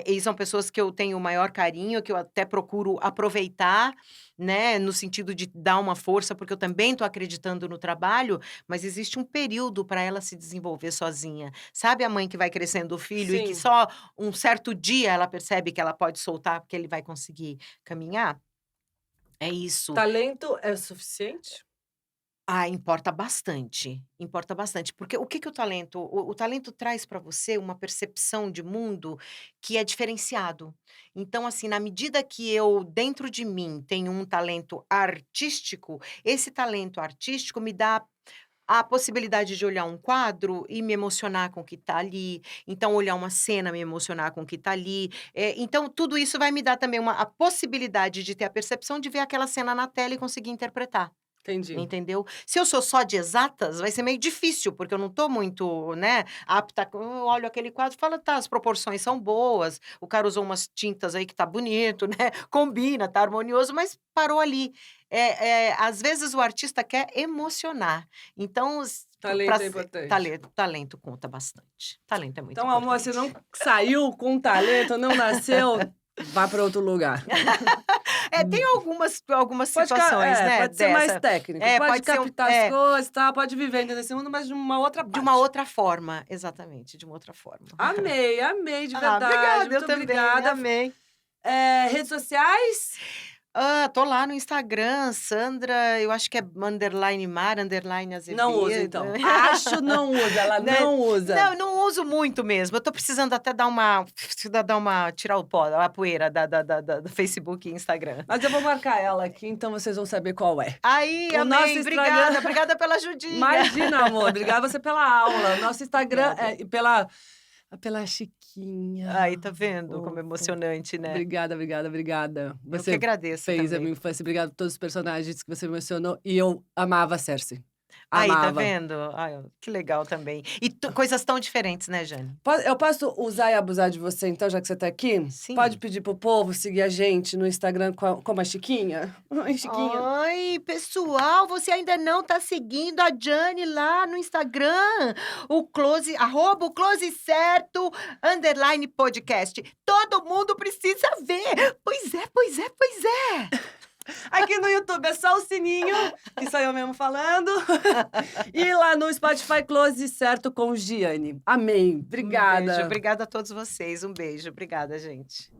e são pessoas que eu tenho o maior carinho, que eu até procuro aproveitar, né, no sentido de dar uma força, porque eu também estou acreditando no trabalho, mas existe um período para ela se desenvolver sozinha. Sabe a mãe que vai crescendo o filho e que Sim. só um certo dia ela percebe que ela pode soltar, porque ele vai conseguir caminhar? É isso. Talento é o suficiente? Ah, importa bastante, porque o que que o talento traz para você uma percepção de mundo que é diferenciado. Então, assim, na medida que eu, dentro de mim, tenho um talento artístico, esse talento artístico me dá a possibilidade de olhar um quadro e me emocionar com o que está ali, então olhar uma cena, me emocionar com o que está ali, então tudo isso vai me dar também a possibilidade de ter a percepção de ver aquela cena na tela e conseguir interpretar. Entendi. Entendeu? Se eu sou só de exatas, vai ser meio difícil, porque eu não estou muito, né, apta eu olho aquele quadro e falo: "Tá, as proporções são boas, o cara usou umas tintas aí que tá bonito, né, combina, tá harmonioso", mas parou ali. às vezes o artista quer emocionar. Então, Talento é importante. Talento conta bastante. Talento é muito Então, importante. amor, se não saiu com talento, não nasceu, vá para outro lugar. Tem algumas situações, né? Pode ser mais técnico, pode ser captar as coisas, tá? Pode viver nesse mundo, mas de uma outra parte. De uma outra forma, exatamente, de uma outra forma. Amei de verdade. Obrigada, muito eu também, obrigada. amei. Redes sociais? Tô lá no Instagram, Sandra, eu acho que é _mar, _ Não usa, então. Acho não usa, ela não usa. Não, não uso muito mesmo. Eu tô precisando até tirar o pó, a poeira do Facebook e Instagram. Mas eu vou marcar ela aqui, então vocês vão saber qual é. Aí, amém, obrigada pela ajudinha. Imagina, amor, obrigada você pela aula. Nosso Instagram pela Chiquinha. Aí, tá vendo como é emocionante, né? Obrigada. Eu que agradeço fez também. a minha infância. Obrigada por todos os personagens que você mencionou. E eu amava a Cersei. Aí, tá Amava. vendo? Ai, que legal também. E coisas tão diferentes, né, Jane? Eu posso usar e abusar de você, então, já que você tá aqui? Sim. Pode pedir pro povo seguir a gente no Instagram como a Chiquinha? Ai, Chiquinha. Ai, pessoal, você ainda não tá seguindo a Jane lá no Instagram? O @close certo _podcast. Todo mundo precisa ver. Pois é. Aqui no YouTube é só o sininho, que sou eu mesmo falando. E lá no Spotify, Close Certo com Giane. Amei. Obrigada. Um beijo. Obrigada a todos vocês. Um beijo. Obrigada, gente.